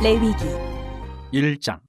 레위기 1장.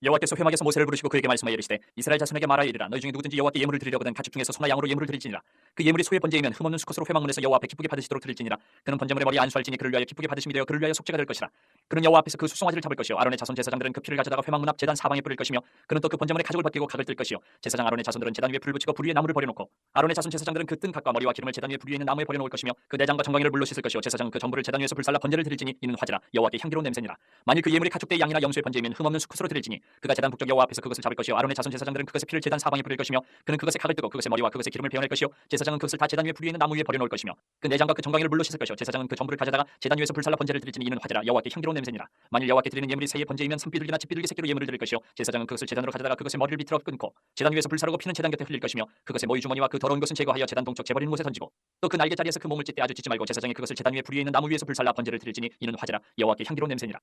여호와께서 회막에서 모세를 부르시고 그에게 말씀하여 이르시되 이스라엘 자손에게 말하여 이르라. 너희 중에 누구든지 여호와께 예물을 드리려거든 가축 중에서 소나 양으로 예물을 드릴지니라. 그 예물이 소의 번제이면 흠없는 수컷으로 회막문에서 여호와 앞에 기쁘게 받으시도록 드릴지니라. 그는 번제물의 머리 안수할지니 그를 위하여 기쁘게 받으심이 되어 그를 위하여 속죄가 될 것이라. 그는 여호와 앞에서 그 수송아지를 잡을 것이요 아론의 자손 제사장들은 그 피를 가져다가 회막문 앞 제단 사방에 뿌릴 것이며 그는 또 그 번제물의 가죽을 벗기고 각을 뜰 것이요 제사장 아론의 자손들은 제단 위에 불을 붙이고 불 위에 나무를 버려놓고 아론의 자손 제사장들은 그 뜬 각과 머리와 기름을 제단 위에 불 위에 있는 나무에 버려놓을 것이며 그 내장과 정강이를 물로 씻을 것이요 제사장은 그 전부를 제단 위에서 불살라 번제를 드릴지니 이는 화제라 여호와께 향기로운 냄새니라. 만일 그 예물이 가축대의 양이나 염소의 번제이면 흠없는 수컷으로 드릴지니 그가 제단 북쪽 여호와 앞에서 그것을 잡을 것이요 아론의 자손 제사장들은 그것의 피를 제단 사방에 뿌릴 것이며 그는 그것에 각을 뜨고 그것의 머리와 그것의 기름을 베어낼 것이요 제사장은 그것을 다 제단 위에 불 위에 있는 나무 위에 버려놓을 것이며 그 내장과 그 정강이를 물로 씻을 것이요 제사장은 그 전부를 가져다가 제단 위에서 불살라 번제를 드릴지니 이는 화제라 여호와께 향기로운 냄새니라. 만일 여호와께 드리는 예물이 새의 번제이면 산비둘기나 집비둘기 새끼로 예물을 드릴 것이요 제사장은 그것을 제단으로 가져다가 그것의 머리를 비틀어 끊고 제단 위에서 불사르고 피는 제단 곁에 흘릴 것이며 그것의 모이 주머니와 그 더러운 것은 제거하여 제단 동쪽 재버리는 곳에 던지고 또 그 날개 자리에서 그 몸을 찢되 아주 찢지 말고 제사장이 그것을 제단 위에 불 위에 있는 나무 위에서 불살라 번제를 드릴지니 이는 화제라 여호와께 향기로운 냄새니라.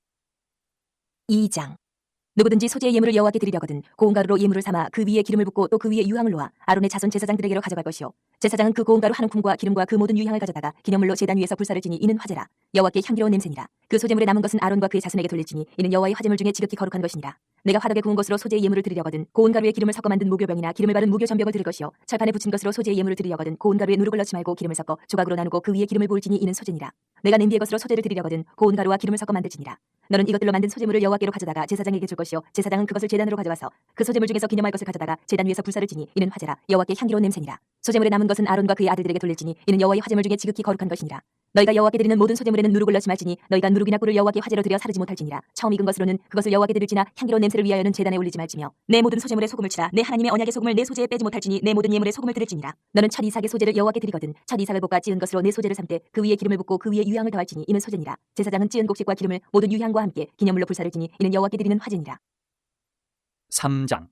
2장 누구든지 소재의 예물을 여호와께 드리려거든 고운 가루로 예물을 삼아 그 위에 기름을 붓고 또 그 위에 유향을 놓아 아론의 자손 제사장들에게로 가져갈 것이요 제사장은 그 고운 가루 한 움큼과 기름과 그 모든 유향을 가져다가 기념물로 제단 위에서 불사를 지니 이는 화제라 여호와께 향기로운 냄새니라. 그 소재물에 남은 것은 아론과 그의 자손에게 돌릴지니 이는 여호와의 화제물 중에 지극히 거룩한 것이니라. 내가 화덕에 구운 것으로 소재의 예물을 드리려거든 고운 가루에 기름을 섞어 만든 무교병이나 기름을 바른 무교 전병을 드릴 것이요 철판에 붙인 것으로 소재의 예물을 드리려거든 고운 가루에 누룩을 넣지 말고 기름을 섞어 조각으로 나누고 그 위에 기름을 부을지니 이는 소재니라. 내가 냄비의 것으로 소재를 드리려거든 고운 가루와 기름을 섞어 만들지니라. 너는 이것들로 만든 소재물을 여호와께로 가져다가 제사장에게 줄 것이요 제사장은 그것을 제단으로 가져와서 그 소재물 중에서 기념할 것을 가져다가 제단 위에서 불사를 지니 이는 화제라 여호와께 향기로운 냄새니라. 소재물에 남은 것은 아론과 그의 아들들에게 돌릴지니 이는 여호와의 화제물 중에 지극히 거룩한 것이니라. 너희가 여호와께 드리는 모든 소재물에는 누룩을 넣지 말지니 너희가 누룩이나 꿀을 여호와께 화제로 드려 사르지 못할지니라. 처음 익은 것으로는 그것을 여호와께 드릴지나 향기로운 냄새를 위하여는 제단에 올리지 말지며 내 모든 소재물에 소금을 치라. 내 하나님의 언약의 소금을 내 소재에 빼지 못할지니 내 모든 예물에 소금을 드릴지니라. 너는 첫 이삭의 소재를 여호와께 드리거든 첫 이삭을 볶아 찌은 것으로 내 소재를 삼되 그 위에 기름을 붓고 그 위에 유향을 더할지니 이는 소재니라. 제사장은 찌은 곡식과 기름을 모든 유향과 함께 기념물로 불사를 지니 이는 여호와께 드리는 화제니라. 3장.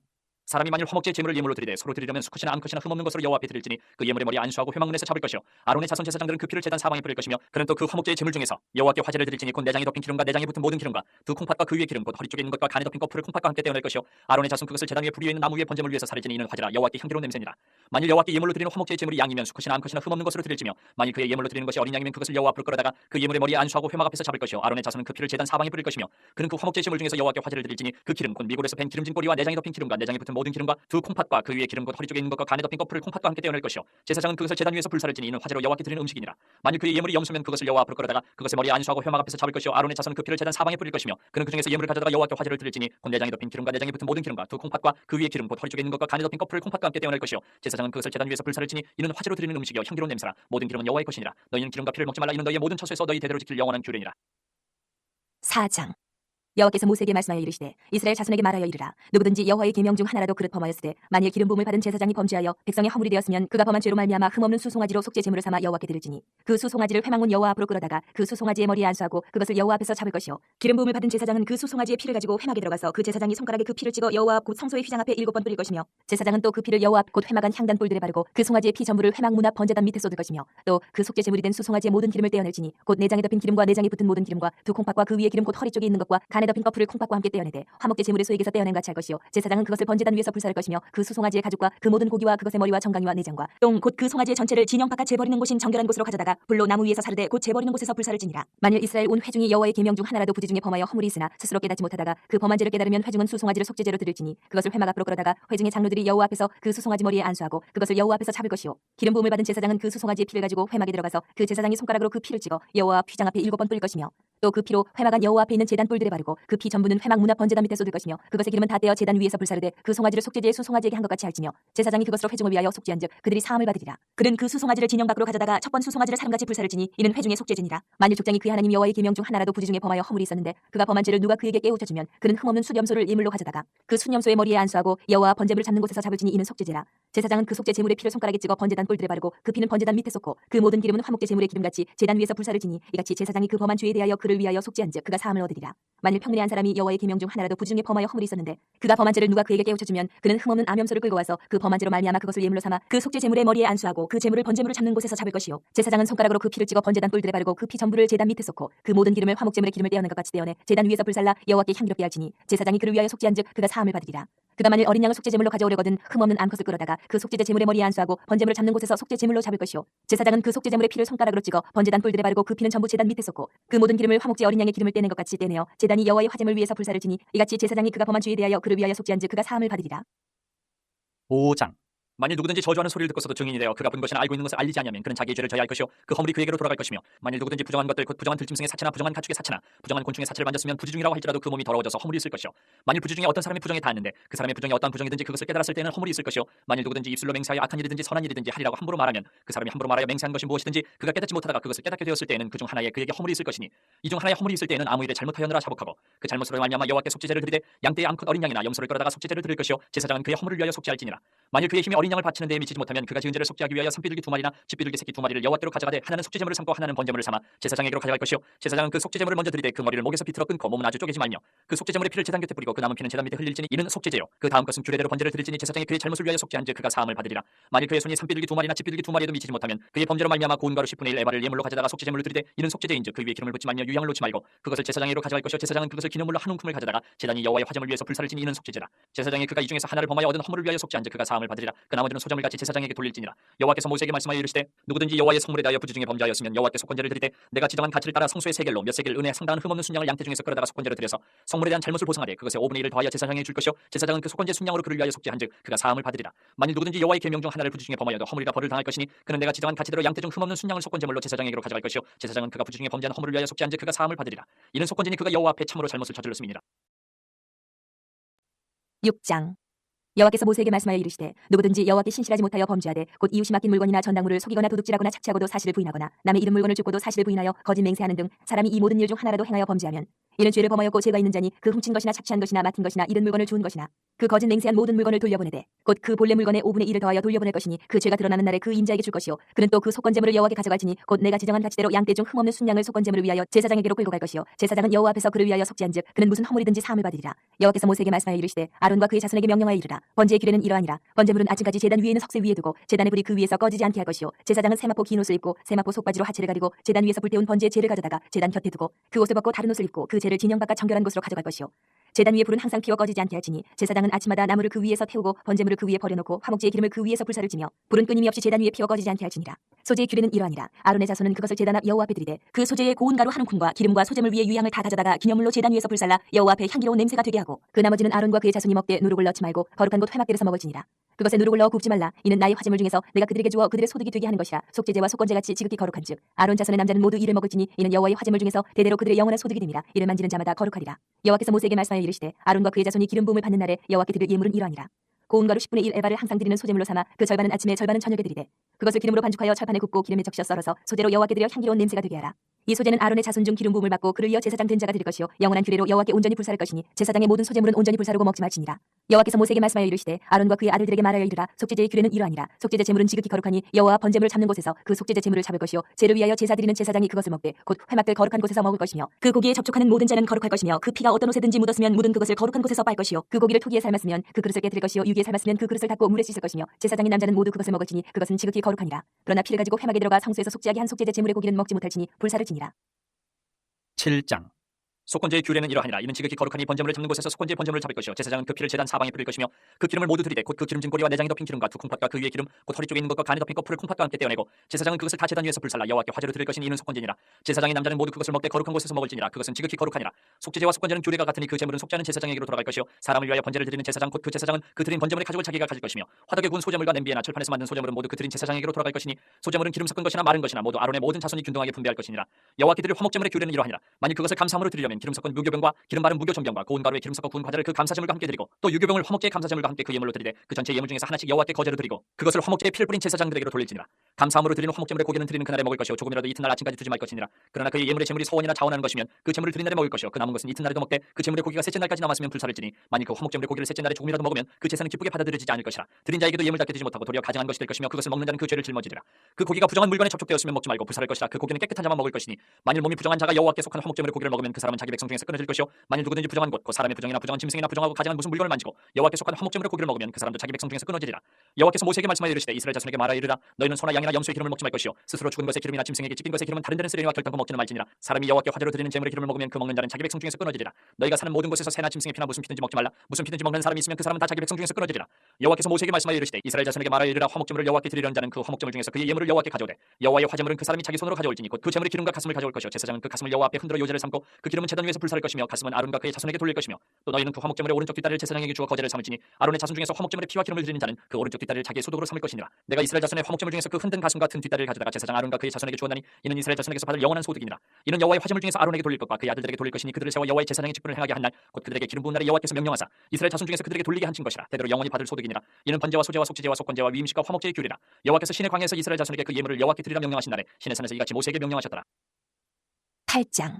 사람이 만일 화목제의 제물을 예물로 드리되 서로 드리려면 수컷이나 암컷이나 흠없는 것으로 여호와 앞에 드릴지니 그 예물의 머리 안수하고 회막문에서 잡을 것이요 아론의 자손 제사장들은 그 피를 제단 사방에 뿌릴 것이며 그는 또 그 화목제의 제물 중에서 여호와께 화제를 드릴지니 곧 내장이 덮인 기름과 내장이 붙은 모든 기름과 두 콩팥과 그 위에 기름 곧 허리 쪽에 있는 것과 간에 덮인 거풀을 콩팥과 함께 떼어낼 것이요 아론의 자손 그것을 제단 위에 불 위에 있는 나무 위에 번제물 위에서 사르지니 이는 화제라 여호와께 향기로운 냄새니라. 만일 여호와께 예물로 드리는 화목제의 제물이 양이면 수컷이나 암컷이나 흠없는 것으로 드릴지며 만일 그의 예물로 드리는 것이 어린 양이면 그것을 여호와 앞으로 끌어다가 그 예물의 머리에 안수하고 회막 앞에서 잡을 것이요 아론의 자손은 그 피를 제단 사방에 뿌릴 것이며 그는 그 화목제의 제물 중에서 여호와께 화제를 드릴지니 그 기름 곧 미골에서 벤 기름진 꼬리와 내장이 덮인 기름과 내장이 붙은 모든 기름과 두 콩팥과 그 위에 기름 곧 허리 쪽에 있는 것과 간에 덮인 거풀을 콩팥과 함께 떼어낼 것이요 제사장은 그것을 제단 위에서 불사를 지니 이는 화제로 여호와께 드리는 음식이니라. 만일 그의 예물이 염소면 그것을 여호와 앞으로 끌어다가 그것의 머리에 안수하고 회막 앞에서 잡을 것이요 아론의 자손은 그 피를 제단 사방에 뿌릴 것이며 그는 그 중에서 예물을 가져다가 여호와께 화제를 드릴지니 곧 내장이 덮인 기름과 내장이 붙은 모든 기름과 두 콩팥과 그 위에 기름 곧 허리 쪽에 있는 것과 간에 덮인 거풀을 콩팥과 함께 떼어낼 것이요 제사장은 그것을 제단 위에서 불사를 지니 이는 화제로 드리는 음식이요 향기로운 냄새라. 모든 기름은 여호와의 것이니라. 너희는 기름과 피를 먹지 말라. 이는 너희의 모든 처소에서 너희 대대로 지킬 영원한 규례니라. 4장 여호와께서 모세에게 말씀하여 이르시되 이스라엘 자손에게 말하여 이르라. 누구든지 여호와의 계명 중 하나라도 그릇 범하였으되 만일 기름 부음을 받은 제사장이 범죄하여 백성의 허물이 되었으면 그가 범한 죄로 말미암아 흠없는 수송아지로 속죄 제물을 삼아 여호와께 드릴지니 그 수송아지를 회막문 여호와 앞으로 끌어다가 그 수송아지의 머리에 안수하고 그것을 여호와 앞에서 잡을 것이요 기름 부음을 받은 제사장은 그 수송아지의 피를 가지고 회막에 들어가서 그 제사장이 손가락에 그 피를 찍어 여호와 앞 곧 성소의 휘장 앞에 7번 뿌릴 것이며 제사장은 또 그 피를 여호와 앞 곧 회막 안 향단 뿔들에 바르고 그 송아지의 피 전부를 회막 문 앞 번제단 밑에 쏟을 것이며 또 그 속죄 제물이 된 수송아지의 모든 기름을 떼어낼지니 곧 내장에 덮인 기름과 내장이 붙은 모든 기름과 두 콩팥과 그 위에 기름 곧 허리 쪽에 있는 것과 간에 덮인 거풀을 콩팥과 함께 떼어내되 화목제 제물의 소액에서 떼어낸 같이 할 것이요 제사장은 그것을 번제단 위에서 불사를 것이며 그 수송아지의 가죽과 그 모든 고기와 그것의 머리와 정강이와 내장과 똥 곧 그 송아지의 전체를 진영 바깥 재버리는 곳인 정결한 곳으로 가져다가 불로 나무 위에서 사르되 곧 재버리는 곳에서 불사를 지니라. 만일 이스라엘 온 회중이 여호와의 계명 중 하나라도 부지 중에 범하여 허물이 있으나 스스로 깨닫지 못하다가 그 범한 죄를 깨달으면 회중은 수송아지를 속죄제로 드릴지니 그것을 회막 앞으로 끌어다가 회중의 장로들이 여호와 앞에서 그 수송아지 머리에 안수하고 그것을 여호와 앞에서 잡을 것이요 기름 부음을 받은 제사장은 그 수송아지의 피를 가지고 회막에 들어가서 그 제사장이 손가락으로 그 피를 찍어 여호와 앞 휘장 앞에 7번 뿌릴 것이며 또 그 피로 회막 안 여호와 앞에 있는 제단 뿔들에 바르고 그 피 전부는 회막 문 앞 번제단 밑에 쏟을 것이며 그것의 기름은 다 떼어 제단 위에서 불사르되 그 송아지를 속죄제의 수송아지에게 한 것 같이 할지며 제사장이 그것으로 회중을 위하여 속죄한즉 그들이 사함을 받으리라. 그는 그 수송아지를 진영 밖으로 가져다가 첫 번 수송아지를 사람같이 불사를 지니 이는 회중의 속죄제니라. 만일 족장이 그 하나님 여호와의 계명 중 하나라도 부지 중에 범하여 허물이 있었는데 그가 범한 죄를 누가 그에게 깨우쳐주면 그는 흠없는 숫염소를 예물로 가져다가 그 숫염소의 머리에 안수하고 여호와 번제물을 잡는 곳에서 잡을지니 이는 속죄제라. 제사장은 그 속죄 제물의 피를 손가락에 찍어 번제단 뿔들에 바르고 그 피는 번제단 밑에 쏟고 그 모든 기름은 화목제 제물의 기름같이 제단 위에서 불사를 지니 이같이 제사장이 그 범한 죄에 대하여 그를 위하여 속죄한즉 그가 사함을 얻으리라. 만일 평일에 한 사람이 여호와의 계명 중 하나라도 부지 중에 범하여 허물이 있었는데 그가 범한 죄를 누가 그에게 깨우쳐주면 그는 흠없는 암염소를 끌고 와서 그 범한 죄로 말미암아 그것을 예물로 삼아 그 속죄 제물의 머리에 안수하고 그 제물을 번제물을 잡는 곳에서 잡을 것이요 제사장은 손가락으로 그 피를 찍어 번제단 뿔들에 바르고 그 피 전부를 제단 밑에 쏟고 그 모든 기름을 화목제물의 기름을 떼어낸 것 같이 떼어내 제단 위에서 불살라 여호와께 향기롭게 할지니 제사장이 그를 위하여 속죄한즉 그가 사함을 받으리라. 그가 만일 어린 양을 속죄 제물로 가져오려거든 흠없는 암컷을 끌어다가 그 속죄제 제물의 머리에 안수하고 번제물을 잡는 곳에서 속죄 제물로 잡을 것이요 제사장은 그 속죄 제물의 피를 손가락으로 찍어 번제단 뿔들에 바르고 그 피는 전부 제단 밑에 쏟고 그 모든 기름을 화목제 어린 양의 기름을 떼낸 것 같이 떼내어 제단이 여호와의 화제물 위에서 불사를 지니 이같이 제사장이 그가 범한 죄에 대하여 그를 위하여 속죄한즉 그가 사함을 받으리라. 5장. 만일 누구든지 저주하는 소리를 듣고서도 증인이 되어 그가 본 것이나 알고 있는 것을 알리지 아니하면 그는 자기의 죄를 져야 할 것이요 그 허물이 그에게로 돌아갈 것이며 만일 누구든지 부정한 것들 곧 부정한 들짐승의 사체나 부정한 가축의 사체나 부정한 곤충의 사체를 만졌으면 부지중이라고 할지라도 그 몸이 더러워져서 허물이 있을 것이요 만일 부지 중에 어떤 사람이 부정에 닿았는데 그 사람의 부정이 어떠한 부정이든지 그것을 깨달았을 때는 허물이 있을 것이요 만일 누구든지 입술로 맹세하여 악한 일이든지 선한 일이든지 하리라고 함부로 말하면 그 사람이 함부로 말하여 맹세한 것이 무엇이든지 그가 깨닫지 못하다가 그것을 깨닫게 되었을 때에는 그 중 하나에 그에게 허물이 있을 것이니 이 중 하나에 허물이 있을 때에는 아무 일에 잘못하였느라 자복하고 그 잘못으로 말미암아 여호와께 속죄제를 드리되 양떼의 암컷 어린 양이나 염소를 끌어다가 속죄제를 드릴 것이요 제사장은 그의 허물을 위하여 속죄할지니라 만일 그의 힘이 어린 양을 바치는 데에 미치지 못하면 그가 지은 죄를 속죄하기 위하여 산비둘기 2마리나 집비둘기 새끼 2마리를 여호와께로 가져가되 하나는 속죄제물을 삼고 하나는 번제물을 삼아 제사장에게로 가져갈 것이요 제사장은 그 속죄제물을 먼저 드리되 그 머리를 목에서 비틀어 끊고 몸은 아주 쪼개지 말며 그 속죄제물의 피를 제단 곁에 뿌리고 그 남은 피는 제단 밑에 흘릴지니 이는 속죄제요 그 다음 것은 규례대로 번제를 드릴지니 제사장이 그의 잘못을 위하여 속죄한즉 그가 사함을 받으리라 만일 그의 손이 산비둘기 2마리나 집비둘기 2마리에도 미치지 못하면 그의 범죄로 말미암아 고운 가루 10분의 1 에바를 예물로 가져다가 속죄제물을 드리되 이는 속죄제인즉 그 위에 기름을 붓지 말며 유향을 놓지 말고 그것을 제사장에게로 가져갈 것이요 제사장은 그것을 기념물로 한 움큼을 가져다가 제단이 여호와의 화제물 위에서 불사를 지니 이는 속죄제라 제사장이 그가 이 중에서 하나를 범하여 얻은 허물을 위하여 속죄한즉 그가 사함을 받으리라 그 나머지는 소작물 같이 제사장에게 돌릴지니라 여호와께서 모세에게 말씀하여 이르시되 누구든지 여호와의 성물에 대하여 부지 중에 범죄하였으면 여호와께 속건제를 드리되 내가 지정한 가치를 따라 성소의 세겔로 몇 세겔 은혜 상당한 흠없는 순양을 양떼 중에서 끌어다가 속건제를 드려서 성물에 대한 잘못을 보상하되 그것의 5분의 1을 더하여 제사장에게 줄 것이요 제사장은 그 속건제 순양으로 그를 위하여 속죄한즉 그가 사함을 받으리라 만일 누구든지 여호와의 계명 중 하나를 부지 중에 범하여도 허물이라 벌을 당할 것이니 그는 내가 지정한 가치대로 양떼 중 흠없는 순양을 속건제물로 제사장에게로 가져갈 것이요 제사장은 그가 부지 중에 범죄한 허물을 위하여 속죄한즉 그가 사함을 받으리라 이는 속건제니 그가 여호와 앞에 참으로 잘못을 저질렀음이니라. 6장. 여호와께서 모세에게 말씀하여 이르시되 누구든지 여호와께 신실하지 못하여 범죄하되 곧 이웃이 맡긴 물건이나 전당물을 속이거나 도둑질하거나 착취하고도 사실을 부인하거나 남의 이름 물건을 줍고도 사실을 부인하여 거짓 맹세하는 등 사람이 이 모든 일 중 하나라도 행하여 범죄하면 이는 죄를 범하였고 죄가 있는 자니 그 훔친 것이나 착취한 것이나 맡은 것이나 잃은 물건을 주운 것이나 그 거짓 맹세한 모든 물건을 돌려보내되 곧 그 본래 물건의 5분의 1을 더하여 돌려보낼 것이니 그 죄가 드러나는 날에 그 임자에게 줄 것이요 그는 또 그 속건제물을 여호와께 가져갈지니 곧 내가 지정한 가치대로 양떼 중 흠없는 순양을 속건제물을 위하여 제사장에게로 끌고 갈 것이요 제사장은 여호와 앞에서 그를 위하여 속죄한즉 그는 무슨 허물이든지 사함을 받으리라. 여호와께서 모세에게 말씀하여 이르시되 아론과 그의 자손에게 명령하여 이르라. 번제의 규례는 이러하니라. 번제물은 아침까지 제단 위에 있는 석쇠 위에 두고 제단의 불이 그 위에서 꺼지지 않게 할 것이요 제사장은 세마포 긴 옷을 입고 세마포 속바지로 하체를 가리고 제단 위에서 불태운 번제의 재를 가져다가 제단 곁에 두고 그 옷을 벗고 다른 옷을 입고 그 재를 진영 바깥 정결한 곳으로 가져갈 것이요 제단 위에 불은 항상 피워 꺼지지 않게 할지니 제사장은 아침마다 나무를 그 위에서 태우고 번제물을 그 위에 버려놓고 화목제의 기름을 그 위에서 불사를 지며 불은 끊임이 없이 제단 위에 피워 꺼지지 않게 할지니라. 소제의 규례는 이러하니라. 아론의 자손은 그것을 제단 앞 여호와 앞에 드리되 그 소제의 고운 가루 한 움큼과 기름과 소제물 위에 유향을 다 가져다가 기념물로 제단 위에서 불살라 여호와 앞에 향기로운 냄새가 되게 하고 그 나머지는 아론과 그의 자손이 먹되 누룩을 넣지 말고 거룩한 곳 회막들에서 먹을지니라. 그것에 누룩을 넣어 굽지 말라. 이는 나의 화제물 중에서 내가 그들에게 주어 그들의 소득이 되게 하는 것이라. 속죄제와 속건제같이 지극히 거룩한즉 아론 자손의 남자는 모두 이를 먹을지니 이는 여호와의 화제물 중에서 대대로 그들의 영원한 소득이 됨이라. 이를 만지는 자마다 거룩하리라. 여호와께서 모세에게 말씀하여 이르시되 아론과 그의 자손이 기름 부음을 받는 날에 여호와께 드릴 예물은 이러하니라. 고운 가루 10분의 1 에바를 항상 드리는 소제물로 삼아 그 절반은 아침에 절반은 저녁에 드리되 그것을 기름으로 반죽하여 철판에 굽고 기름에 적셔 썰어서 소제로 여호와께 드려 향기로운 냄새가 되게 하라. 이 소제는 아론의 자손 중 기름 부음을 받고 그를 이어 제사장 된 자가 드릴 것이요 영원한 규례로 여호와께 온전히 불사를 것이니 제사장의 모든 소제물은 온전히 불사르고 먹지 말지니라. 여호와께서 모세에게 말씀하여 이르시되 아론과 그의 아들들에게 말하여 이르라. 속죄제의 규례는 이러하니라. 속죄제 제물은 지극히 거룩하니 여호와 번제물을 잡는 곳에서 그 속죄제 제물을 잡을 것이요 제를 위하여 제사 드리는 제사장이 그것을 먹되 곧 회막들 거룩한 곳에서 먹을 것이며 그 고기에 접촉하는 모든 자는 거룩할 것이며 그 피가 어떤 옷에든지 묻었으면 묻은 그것을 거룩한 곳에서 빨 것이요 그 고기를 토기에 삶았으면 그 그릇을 깨뜨릴 것이요 유기에 삶았으면 그 그릇을 닦고 물에 씻을 것이며 제사장인 남자는 모두 그것을 먹을지니 그것은 지극히 거룩하니라. 그러나 피를 가지고 회막에 들어가 성소에서 속죄하게 한 속죄제 제물의 고기는 먹지 못할지니 불사를 지니라. 7장. 속건제의 규례는 이러하니라. 이는 지극히 거룩하니 번제물을 잡는 곳에서 속건제의 번제물을 잡을 것이요 제사장은 그 피를 제단 사방에 뿌릴 것이며 그 기름을 모두 드리되 곧 그 기름진 고리와 내장이 덮인 기름과 두 콩팥과 그 위에 기름 곧 허리 쪽에 있는 것과 간에 덮인 것 풀을 콩팥과 함께 떼어내고 제사장은 그것을 다 제단 위에서 불살라 여호와께 화제로 드릴 것이니 이는 속건제니라. 제사장인 남자는 모두 그것을 먹되 거룩한 곳에서 먹을지니라. 그것은 지극히 거룩하니라. 속죄제와 속건제는 규례가 같으니 그 제물은 속죄하는 제사장에게로 돌아갈 것이요 사람을 위하여 번제를 드리는 제사장 곧 그 제사장은 그 드린 번제물의 가죽을 자기가 가질 것이며 화덕에 구운 소제물과 냄비에나 철판에서 만든 소제물은 모두 그 드린 제사장에게로 돌아갈 것이니 소제물은 기름 섞은 것이나 마른 것이나 모두 아론의 모든 자손이 균등하게 분배할 것이니라. 여호와께 드릴 화목제물의 규례는 이러하니라. 만일 그것을 감사함으로 드리려면 기름 섞은 무교병과 기름 바른 무교전병과 고운 가루에 기름 섞어 구운 과자를 그 감사제물과 함께 드리고 또 유교병을 화목제의 감사제물과 함께 그 예물로 드리되 그 전체 예물 중에서 하나씩 여호와께 거제로 드리고 그것을 화목제의 피를 뿌린 제사장들에게로 돌릴지니라. 감사함으로 드리는 화목제물의 고기는 드리는 그날에 먹을 것이요 조금이라도 이튿날 아침까지 두지 말 것이니라. 그러나 그의 예물의 제물이 서원이나 자원하는 것이면 그 제물을 드린 날에 먹을 것이요 그 남은 것은 이튿날에도 먹되 그 제물의 고기가 셋째 날까지 남았으면 불사를 지니 만일 그 화목제물의 고기를 셋째 날에 조금이라도 먹으면 그 제사는 기쁘게 받아들여지지 않을 것이라. 드린 자에게도 예물답게 되지 못하고 도리어 가증한 것이 될 것이며 그것을 먹는 자는 그 죄를 짊어지리라. 그 고기가 부정한 물건에 접촉되었으면 먹지 말고 불사를 것이라. 그 고기는 깨끗한 자만 먹을 것이니 만일 몸이 부정한 자가 여호와께 속한 화목제물의 고기를 먹으면 그 사람은 자기 백성 중에서 끊어질 것이요 만일 누구든지 부정한 곳 곧 사람의 부정이나 부정한 짐승이나 부정하고 가증한 무슨 물건을 만지고 여호와께 속한 화목제물의 고기를 먹으면 그 사람도 자기 백성 중에서 끊어지리라. 여호와께서 모세에게 말씀하여 이르시되 이스라엘 자손에게 말하여 이르라. 너희는 소나 양이나 염소의 기름을 먹지 말 것이요 스스로 죽은 것의 기름이나 짐승에게 찢긴 것의 기름은 다른 데는 쓰려니와 결단코 먹지는 말지니라. 사람이 여호와께 화제로 드리는 제물의 기름을 먹으면 그 먹는 자는 자기 백성 중에서 끊어지리라. 너희가 사는 모든 곳에서 새나 짐승의 피나 무슨 피든지 먹지 말라. 무슨 피든지 먹는 사람이 있으면 그 사람은 다 자기 백성 중에서 끊어지리라. 여호와께서 모세에게 말씀하여 이르시되 이스라엘 자손에게 말하여 이르라. 화목제물을 여호와께 드리려는 자는 그 화목제물 중에서 그의 예물을 여호와께 가져오되 여호와의 화제물은 그 사람이 자기 손으로 가져올지니 곧 그 제물의 기름과 가슴을 가져올 것이요 제사장은 그 가슴을 여호와 앞에 흔들어 요제를 삼고 그 기름은 제단 제단 위에서 불사를 것이며 가슴은 아론과 그의 자손에게 돌릴 것이며 또 너희는 그 화목제물의 오른쪽 뒷다리를 제사장에게 주어 거제를 삼을지니 아론의 자손 중에서 화목제물의 피와 기름을 드리는 자는 그 오른쪽 뒷다리를 자기의 소득으로 삼을 것이니라. 내가 이스라엘 자손의 화목제물 중에서 그 흔든 가슴 같은 뒷다리를 가져다가 제사장 아론과 그의 자손에게 주었나니 이는 이스라엘 자손에게서 받을 영원한 소득이니라. 이는 여호와의 화제물 중에서 아론에게 돌릴 것과 그의 아들들에게 돌릴 것이니 그들을 세워 여호와의 제사장의 직분을 행하게 한 날 곧 그들에게 기름 부은 날에 여호와께서 명령하사 이스라엘 자손 중에서 그들에게 돌리게 하신 것이라. 대대로 영원히 받을 소득이니라. 이는 번제와 소제와 속죄제와 속건제와 위임식과 화목제의 규례라. 여호와께서 신의 광야에서 이스라엘 자손에게 그 예물을 여호와께 드리라 명령하신 날에 신의 산에서 이같이 모세에게 명령하셨더라. 8장.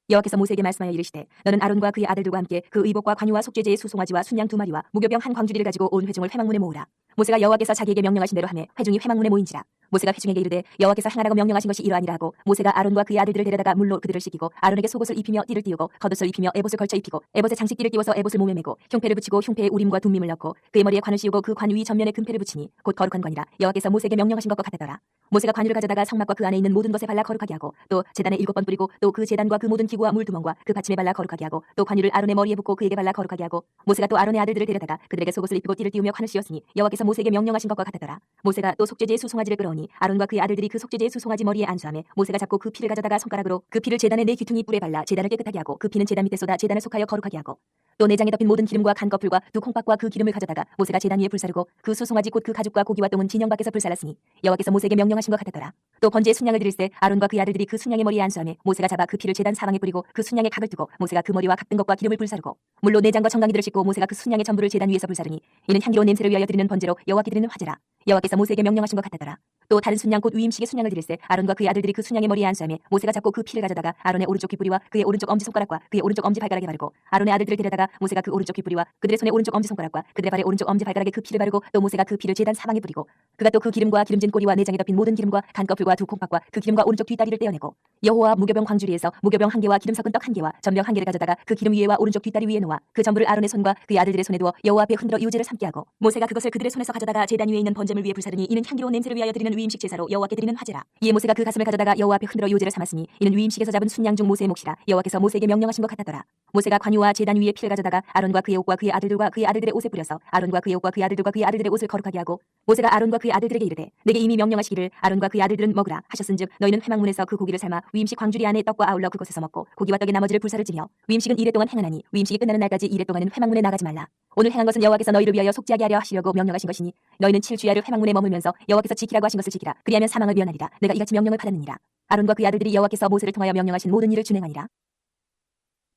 여호와께서 모세에게 말씀하여 이르시되 너는 아론과 그의 아들들과 함께 그 의복과 관유와 속죄제의 수송아지와 순양 2마리와 무교병 한 광주리를 가지고 온 회중을 회막문에 모으라. 모세가 여호와께서 자기에게 명령하신 대로 하매 회중이 회막문에 모인지라. 모세가 회중에게 이르되 여호와께서 행하라고 명령하신 것이 이러하니라 하고 모세가 아론과 그의 아들들을 데려다가 물로 그들을 씻기고 아론에게 속옷을 입히며 띠를 띠우고 겉옷을 입히며 에봇을 걸쳐 입히고 에봇에 장식띠를 띠워서 에봇을 몸에 메고 흉패를 붙이고 흉패에 우림과 둠밈을 넣고 그의 머리에 관을 씌우고 그 관 위 전면에 금패를 붙이니 곧 거룩한 관이라. 여호와께서 모세에게 명령하신 것과 같았더라. 모세가 관유를 가져다가 성막과 그 안에 있는 모든 것에 발라 거룩하게 하고 또 제단에 7번 뿌리고 또 그 제단과 그 모든 기구와 물두멍과 그 받침에 발라 거룩하게 하고 또 관유를 아론의 머리에 붓고 그에게 발라 거룩하게 하고 모세가 또 아론의 아들들을 데려다가 그들에게 속옷을 입히고 띠를 띠우며 관을 씌웠으니 여호와께서 모세에게 명령하신 것과 같았더라. 모세가 또 속죄제의 수송아지를 끌어오니 아론과 그의 아들들이 그 속죄제의 수송아지 머리에 안수하며 모세가 잡고 그 피를 가져다가 손가락으로 그 피를 제단의 네 귀퉁이 뿔에 발라 제단을 깨끗하게 하고 그 피는 제단 밑에 쏟아 제단을 속하여 거룩하게 하고 또 내장에 덮인 모든 기름과 간 거풀과 두 콩팥과 그 기름을 가져다가 모세가 제단 위에 불사르고 그 수송아지 곧 그 가죽과 고기와 똥은 진영 밖에서 불살랐으니 여호와께서 모세에게 명령하신 것 같았더라. 또 번제의 순양을 드릴 때 아론과 그의 아들들이 그 순양의 머리에 안수하며 모세가 잡아 그 피를 제단 사방에 뿌리고 그 순양의 각을 두고 모세가 그 머리와 각든 것과 기름을 불사르고 물로 내장과 정강이들을 씻고 모세가 그 순양의 전부를 제단 위에서 불사르니 이는 향기로운 냄새를 위하여 드리는 번제로 여호와께 드리는 화제라. 여호와께서 모세에게 명령하신 것 같았더라. 또 다른 순양 곧 위임식의 순양을 드릴 때 아론과 그의 아들들이 그 순양의 머리에 안수하며 모세가 잡고 그 피를 가져다가 아론의 오른쪽 귀뿌리와 그의 오른쪽 엄지손가락과 그의 오른쪽 엄지발가락에 바르고 아론의 아들들을 데려다가 모세가 그 오른쪽 귀뿌리와 그들의 손의 오른쪽 엄지손가락과 그들의 발의 오른쪽 엄지발가락에 그 피를 바르고 또 모세가 그 피를 제단 사방에 뿌리고 그가 또 그 기름과 기름진 꼬리와 내장에 덮인 모든 기름과 간꺼풀과 두 콩팥과 그 기름과 오른쪽 뒷다리를 떼어내고 여호와 무교병 광주리에서 무교병 한 개와 기름 섞은 떡 한 개와 전병 한 개를 가져다가 그 기름 위에와 오른쪽 뒷다리 위에 놓아 그 전부를 아론의 손과 그의 아들들의 손에 두어 여호와 앞에 흔들어 유제를 삼게 하고 모세가 그것을 그들의 손에서 가져다가 제단 위에 있는 번제물 위에 불사르니 이는 향기로운 냄새를 위하여 드리는 위임식 제사로 여호와께 드리는 화제라. 이에 모세가 그 가슴을 가져다가 여호와 앞에 흔들어 유제를 삼았으니 이는 위임식에서 잡은 순양 중 모세의 몫이라. 여호와께서 모세에게 명령하신 것 같았더라. 모세가 관유와 제단 위에 피를 가져다가 아론과 그의 옷과 그의 아들들과 그의 아들들의 옷에 뿌려서 아론과 그의 옷과 그의 아들들과 그의 아들들의 옷을 거룩하게 하고 모세가 아론과 그의 아들들에게 이르되 내게 이미 명령하시기를 아론과 그의 아들들은 먹으라 하셨은즉 너희는 회막문에서 그 고기를 삶아 위임식 광주리 안에 떡과 아울러 그곳에서 먹고 고기와 떡의 나머지를 불사를지며 위임식은 이래 동안 행하나니 위임식이 끝나는 날까지 이래 동안은 회막문에 나가지 말라. 오늘 행한 것은 여호와께서 너희를 위하여 속죄하게 하려 하시려고 명령하신 것이니 너희는 7주야를 회막문에 머물면서 여호와께서 지키라고 하신 것을 지키라. 그리하면 사망을 면하리라. 내가 이같이 명령을 받았느니라. 아론과 그의 아들들이 여호와께서 모세를 통하여 명령하신 모든 일을 준행하니라.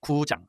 9장.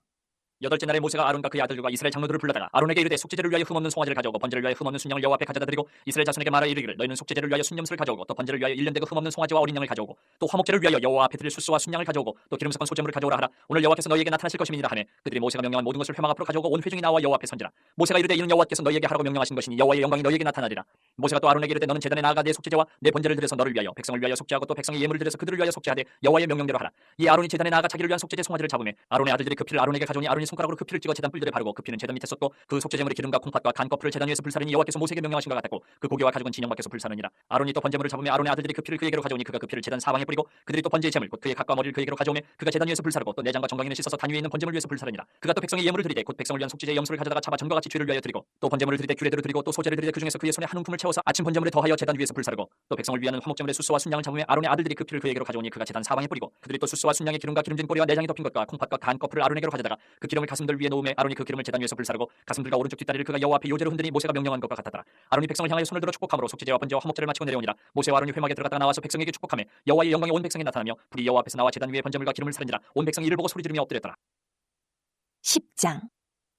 8째 날에 모세가 아론과 그의 아들들과 이스라엘 장로들을 불러다가 아론에게 이르되 속죄제를 위하여 흠없는 송아지를 가져오고 번제를 위하여 흠없는 순양을 여호와 앞에 가져다 드리고 이스라엘 자손에게 말하여 이르기를 너희는 속죄제를 위하여 순염소를 가져오고 또 번제를 위하여 1년 되고 흠없는 송아지와 어린 양을 가져오고 또 화목제를 위하여 여호와 앞에 드릴 수수와 순양을 가져오고 또 기름 섞은 소제물을 가져오라 하라. 오늘 여호와께서 너희에게 나타나실 것임이니라 하매 그들이 모세가 명령한 모든 것을 회막 앞으로 가져오고 온 회중이 나와 여호와 앞에 선지라. 모세가 이르되 이는 여호와께서 너희에게 하라고 명령하신 것이니 여호와의 영광이 너희에게 나타나리라. 모세가 또 아론에게 이르되 너는 제단에 나아가 내 속죄제와 내 번제를 드려서 너를 위하여 백성을 위하여 속죄하고 또 백성의 예물을 드려서 그들을 위하여 속죄하되 여호와의 명령대로 하라. 이에 아론이 제단에 나아가 자기를 위한 속죄제 송아지를 잡으매 아론의 아들들이 그 피를 아론에게 가져오니 아론이 손가락으로 그 피를 찍어 제단 뿔들에 바르고 그 피는 제단 밑에 쏟고 그 속죄제물의 기름과 콩팥과 간 거풀을 제단 위에서 불사르니 여호와께서 모세에게 명령하신 것 같았고 그 고기와 가죽은 진영 밖에서 불사르니라. 아론이 또 번제물을 잡으며 아론의 아들들이 그 피를 그에게로 가져오니 그가 그 피를 제단 사방에 뿌리고 그들이 또 번제의 제물 곧 그의 각과 머리를 그에게로 가져오며 그가 제단 위에서 불사르고 또 내장과 정강이는 씻어서 단 위에 있는 번제물 위에서 불사르니라. 그가 또 백성의 예물을 드리되 곧 백성을 위한 속죄제의 염소를 가져다가 잡아 전과 같이 죄를 위하여 드리고 또 번제물을 드리되 규례대로 드리고 또 소제를 드리되 그 중에서 그의 손에 한 움큼을 채워서 아침 번제물에 더하여 제단 위에서 불사르고 또 백성을 위하는 화목제물의 수수와 순양을 잡으며 아론의 아들들이 그 피를 그에게로 가져오니 그가 제단 사방에 뿌리고 그들이 또 수수와 순양의 기름과 기름진 꼬리와 내장이 덮인 것과 콩팥과 간 거풀을 아론에게로 가져다가 그 기름을 가슴들 위에 놓으며 아론이 그 기름을 제단 위에서 불사르고 가슴들과 오른쪽 뒷다리를 그가 여호와 앞에 요제로 흔드니 모세가 명령한 것과 같았더라. 아론이 백성을 향하여 손을 들어 축복함으로 속죄제와 번제와 화목제를 마치고 내려오니라. 모세와 아론이 회막에 들어갔다가 나와서 백성에게 축복하며 여호와의 영광이 온 백성에 나타나며 불이 여호와 앞에서 나와 제단 위에 번제물과 기름을 사른지라. 온 백성이 이를 보고 소리 지르며 엎드렸더라. 10장.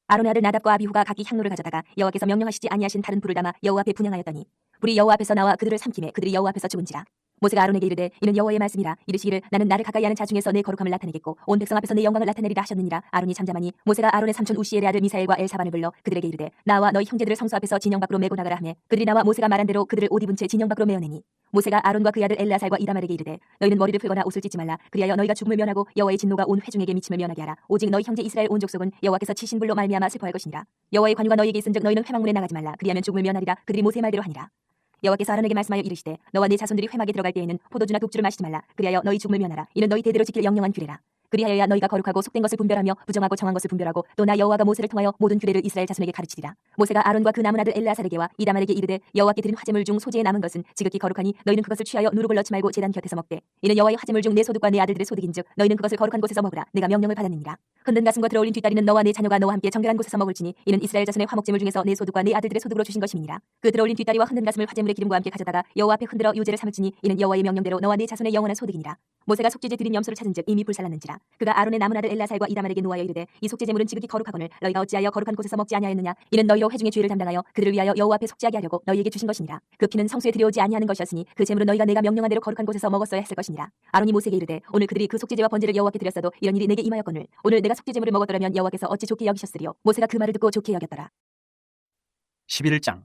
아론의 아들 나답과 아비후가 각기 향로를 가져다가 여호와께서 명령하시지 아니하신 다른 불을 담아 여호와 앞에 분향하였더니 불이 여호와 앞에서 나와 그들을 삼키매 그들이 여호와 앞에서 죽은지라. 모세가 아론에게 이르되 이는 여호와의 말씀이라. 이르시기를 나는 나를 가까이 하는 자 중에서 내 거룩함을 나타내겠고 온 백성 앞에서 내 영광을 나타내리라 하셨느니라. 아론이 잠잠하니 모세가 아론의 삼촌 우시엘의 아들 미사엘과 엘사반을 불러 그들에게 이르되 나와 너희 형제들을 성소 앞에서 진영 밖으로 메고 나가라 하매 그들이 나와 모세가 말한 대로 그들을 옷 입은 채 진영 밖으로 메어내니 모세가 아론과 그의 아들 엘라살과 이다말에게 이르되 너희는 머리를 풀거나 옷을 찢지 말라. 그리하여 너희가 죽음을 면하고 여호와의 진노가 온 회중에게 미침을 면하게 하라. 오직 너희 형제 이스라엘 온 족속은 여호와께서 치신 불로 말미암아 슬퍼할 것이니라. 여호와의 관유가 너희에게 있은즉 너희는 회막문에 나가지 말라. 그리하면 죽음을 면하리라. 그들이 모세의 말대로 하니라. 여호와께서 아론에게 말씀하여 이르시되 너와 네 자손들이 회막에 들어갈 때에는 포도주나 독주를 마시지 말라. 그리하여 너희 죽음을 면하라. 이는 너희 대대로 지킬 영영한 규례라. 그리하여야 너희가 거룩하고 속된 것을 분별하며 부정하고 정한 것을 분별하고 또 나 여호와가 모세를 통하여 모든 규례를 이스라엘 자손에게 가르치리라. 모세가 아론과 그 남은 아들 엘르아살에게와 이다말에게 이르되 여호와께 드린 화제물 중 소재에 남은 것은 지극히 거룩하니 너희는 그것을 취하여 누룩을 넣지 말고 제단 곁에서 먹되 이는 여호와의 화제물 중 내 소득과 내 아들들의 소득인즉 너희는 그것을 거룩한 곳에서 먹으라. 내가 명령을 받았느니라. 흔든 가슴과 들어올린 뒷다리는 너와 내 자녀가 너와 함께 정결한 곳에서 먹을지니 이는 이스라엘 자손의 화목제물 중에서 내 소득과 내 아들들의 소득으로 주신 것임이니라. 그 들어올린 뒷다리와 흔든 가슴을 화제물의 기름과 함께 가져다가 여호와 앞에 흔들어 유제를 삼을지니 이는 여호와의 명령대로 너와 내 자손의 영원한 소득이니라. 모세가 속죄제 드린 염소를 찾은즉 이미 불살랐는지라. 그가 아론의 남은 아들 엘라살과 이다말에게 노하여 이르되 이 속죄제물은 지극히 거룩하거늘 너희가 어찌하여 거룩한 곳에서 먹지 아니하였느냐. 이는 너희로 회중의 죄를 담당하여 그들을 위하여 여호와 앞에 속죄하게 하려고 너희에게 주신 것이니라. 그 피는 성소에 들여오지 아니하는 것이었으니 그 제물은 너희가 내가 명령한 대로 거룩한 곳에서 먹었어야 했을 것이니라. 아론이 모세에게 이르되 오늘 그들이 그 속죄제와 번제를 여호와께 드렸어도 이런 일이 내게 임하였거늘 오늘 내가 속죄제물을 먹었더라면 여호와께서 어찌 좋게 여기셨으리요. 모세가 그 말을 듣고 좋게 여겼더라. 11장.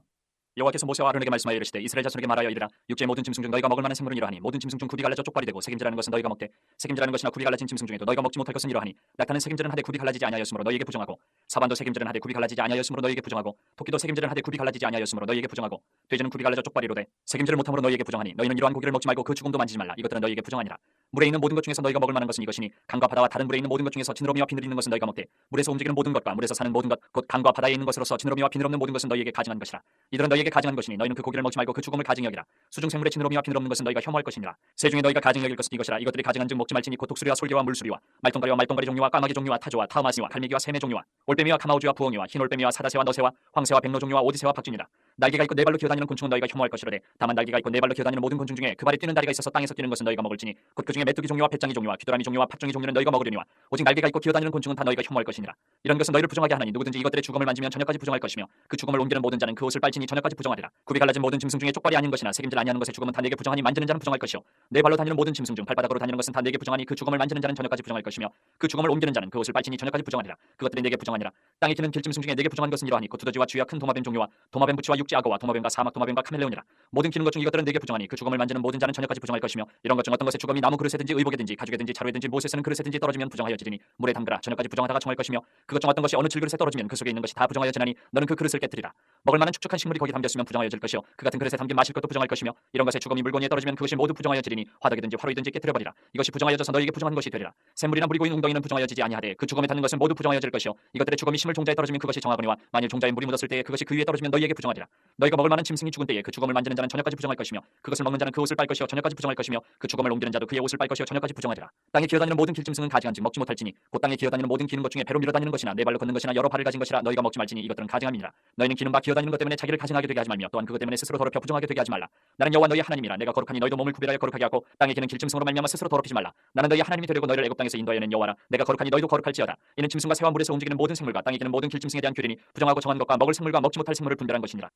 여호와께서 모세와 아론에게 말씀하여 이르시되 이스라엘 자손에게 말하여 이르라. 육지의 모든 짐승 중 너희가 먹을 만한 생물은 이러하니 모든 짐승 중 굽이 갈라져 쪽발이 되고 색임질하는 것은 너희가 먹되 색임질하는 것이나 굽이 갈라진 짐승 중에도 너희가 먹지 못할 것은 이러하니 낙타는 색임질은 하되 굽이 갈라지지 아니하였으므로 너희에게 부정하고 사반도 색임질은 하되 굽이 갈라지지 아니하였으므로 너희에게 부정하고 토끼도 색임질은 하되 굽이 갈라지지 아니하였으므로 너희에게 부정하고 돼지는 굽이 갈라져 쪽발이로되 색임질을 못함으로 너희에게 부정하니 너희는 이러한 고기를 먹지 말고 그 죽음도 만지지 말라. 이것들은 너희에게 부정하니라. 물에 있는 모든 것 중에서 너희가 먹을 만한 것은 이것이니 강과 바다와 다른 물에 있는 모든 것 중에서 지느러미와 비늘이 있는 것은 너희가 먹되 물에서 움직이는 모든 것과 물에서 사는 모든 것 곧 강과 바다에 있는 것으로서 지느러미와 비늘 없는 모든 것은 너희에게 가증한 것이라. 이들은 너희에게 가증한 것이니 너희는 그 고기를 먹지 말고 그 죽음을 가증 여기라. 수중 생물의 지느러미와 비늘 없는 것은 너희가 혐오할 것이니라. 새 중에 너희가 가증 여길 것은 이것이라. 이것들이 가증한즉 먹지 말지니 곧 독수리와 솔개와 물수리와 말똥가리와 말똥가리 종류와 까마귀 종류와 타조와 타마스와 갈매기와 새매 종류와 올빼미와 카마우지와 부엉이와 흰올빼미와 사다새와 너새와 황새와 백로 종류와 오디새와 박쥐니라. 날개가 있고 네 발로 기어다니는 곤충은 너희가 혐오할 것이로되 다만 날개가 있고 네 발로 기어다니는 모든 곤충 중에 그 발에 뛰는 다리가 있어서 땅에서 뛰는 것은 너희가 먹을지니 곧 그 중에 메뚜기 종류와 배짱이 종류와 귀뚜라미 종류와 팥종이 종류는 너희가 먹으려니와 오직 날개가 있고 기어다니는 곤충은 다 너희가 혐오할 것이니라. 이런 것은 너희를 부정하게 하나니 누구든지 이것들의 죽음을 만지면 저녁까지 부정할 것이며 그 죽음을 옮기는 모든 자는 그 옷을 빨지니 저녁까지 부정하리라. 굽이 갈라진 모든 짐승 중에 쪽발이 아닌 것이나 색임질 아니하는 것의 죽음은 다 네게 부정하니 만지는 자는 부정할 것이요 네 발로 다니는 모든 짐승 중 발바닥으로 다니는 것은 다 네게 부정하니 그 죽음을 만지는 자는 저녁까지 부정할 것이며 그 죽음을 옮기는 자는 그 옷을 빨지니 저녁까지 부정하리라. 그것들이 네게 부정하니라. 땅에 기는 길짐승 중에 네게 부정한 것은 이러하니 곧 두더지와 쥐와 큰 도마뱀 종류와 도마뱀 부치와 육지 악어와 도마뱀과 사막 도마뱀과 카멜레온이라. 모든 기는 것 중 이것들은 네게 부정하니 그 죽음을 만지는 모든 자는 저녁까지 부정할 것이며 이런 것 중 어떤 것의 죽음이 나무 그릇에든지 의복에든지 가죽에든지 자루에든지 못에 쓰는 그릇에든지 떨어지면 부정하여지리니 물에 담그라. 저녁까지 부정하다가 정할 것이며 그것 중 어떤 것이 어느 질그릇에 떨어지면 그 속에 있는 것이 다 부정하여지나니 너는 그 그릇을 깨뜨리라. 먹을 만한 축축한 식물이 거기 담겼으면 부정하여질 것이요 그 같은 그릇에 담긴 마실 것도 부정할 것이며 이런 것의 죽음이 물고니에 떨어지면 그것이 모두 부정하여지리니 화덕이든지 화로이든지 깨뜨려버리라. 이것이 부정하여져서 너희에게 부정한 것이 되리라. 샘물이나 물이 고인 웅덩이는 부정하여지지 아니하되 그 죽음에 닿는 것은 모두 부정하여질 것이요 이것들의 죽음이 심을 종자에 떨어지면 그것이 정하거니와 만일 종자에 물이 묻었을 때에 그것이 그 위에 떨어지면 너희에게 부정하리라. 너희가 먹을 만한 짐승이 죽은 때에 그 죽음을 만지는 자는 저녁까지 부정할 것이며 그것을 먹는 자는 그 옷을 빨 것이요 저녁까지 부정할 것이며 그 죽음을 옮기는 자도 그의 옷을 빨 것이요 저녁까지 부정하리라. 땅에 기어다니는 모든 길짐승은 가증한즉 먹지 못할지니 곧 땅에 기어다니는 모든 기는 것 중에 배로 밀어다니는 것이나 네 발로 걷는 것이나 여러 발을 가진 것이라 너희가 먹지 말지니 이것들은 가증함이니라. 너희는 기는 바 기어다니는 것 때문에 자기를 가증하게 되게 하지 말며 또한 그것 때문에 스스로 더럽혀 부정하게 되게 하지 말라. 나는 여호와 너희 하나님이라. 내가 거룩하니 너희도 몸을 구별하여 거룩하게 하고 땅에 기는 길짐승으로 말미암아 스스로 더럽히지 말라. 나는 너희 하나님이 되려고 너희를 애굽 땅에서 인도하여낸 여호와라. 내가 거룩하니 너희도 거룩할지어다. 이는 짐승과 새와 물에서 움직이는 모든 생물과 땅에 기는 모든 길짐승에 대한 규례니 부정하고 정한 것과 먹을 생물과 먹지 못할 생물을 분별한 것이니라.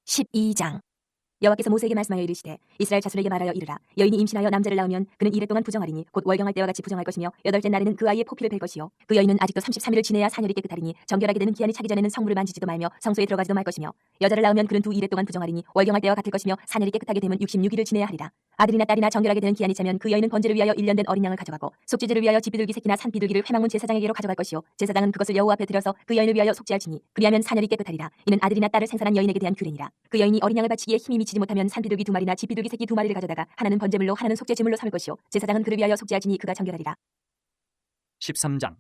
12장. 여호와께서 모세에게 말씀하여 이르시되 이스라엘 자손에게 말하여 이르라. 여인이 임신하여 남자를 낳으면 그는 이래 동안 부정하리니 곧 월경할 때와 같이 부정할 것이며 여덟째 날에는 그 아이의 포피를 뺄 것이요 그 여인은 아직도 33일을 지내야 사년이 깨끗하리니 정결하게 되는 기한이 차기 전에는 성물을 만지지도 말며 성소에 들어가지도 말 것이며 여자를 낳으면 그는 두 이래 동안 부정하리니 월경할 때와 같을 것이며 사년이 깨끗하게 되면 66일을 지내야 하리라. 아들이나 딸이나 정결하게 되는 기한이 차면 그 여인은 번제를 위하여 1년 된 어린 양을 가져가고 속죄제를 위하여 집비둘기 새끼나 산비둘기를 회막문 제사장에게로 가져갈 것이요 제사장은 그것을 여호와 앞에 들여서 그 여인을 위하여 속죄할지니 그리하면 사년이 깨끗하리라. 이는 아들이나 딸을 생산한 여인에게 대한 규례니라. 그 여인이 어린 양을 바치기에 힘이 미치지 못하면 산비둘기 2마리나 집비둘기 새끼 2마리를 가져다가 하나는 번제물로 하나는 속죄제물로 삼을 것이요 제사장은 그를 위하여 속죄할지니 그가 정결하리라. 13장.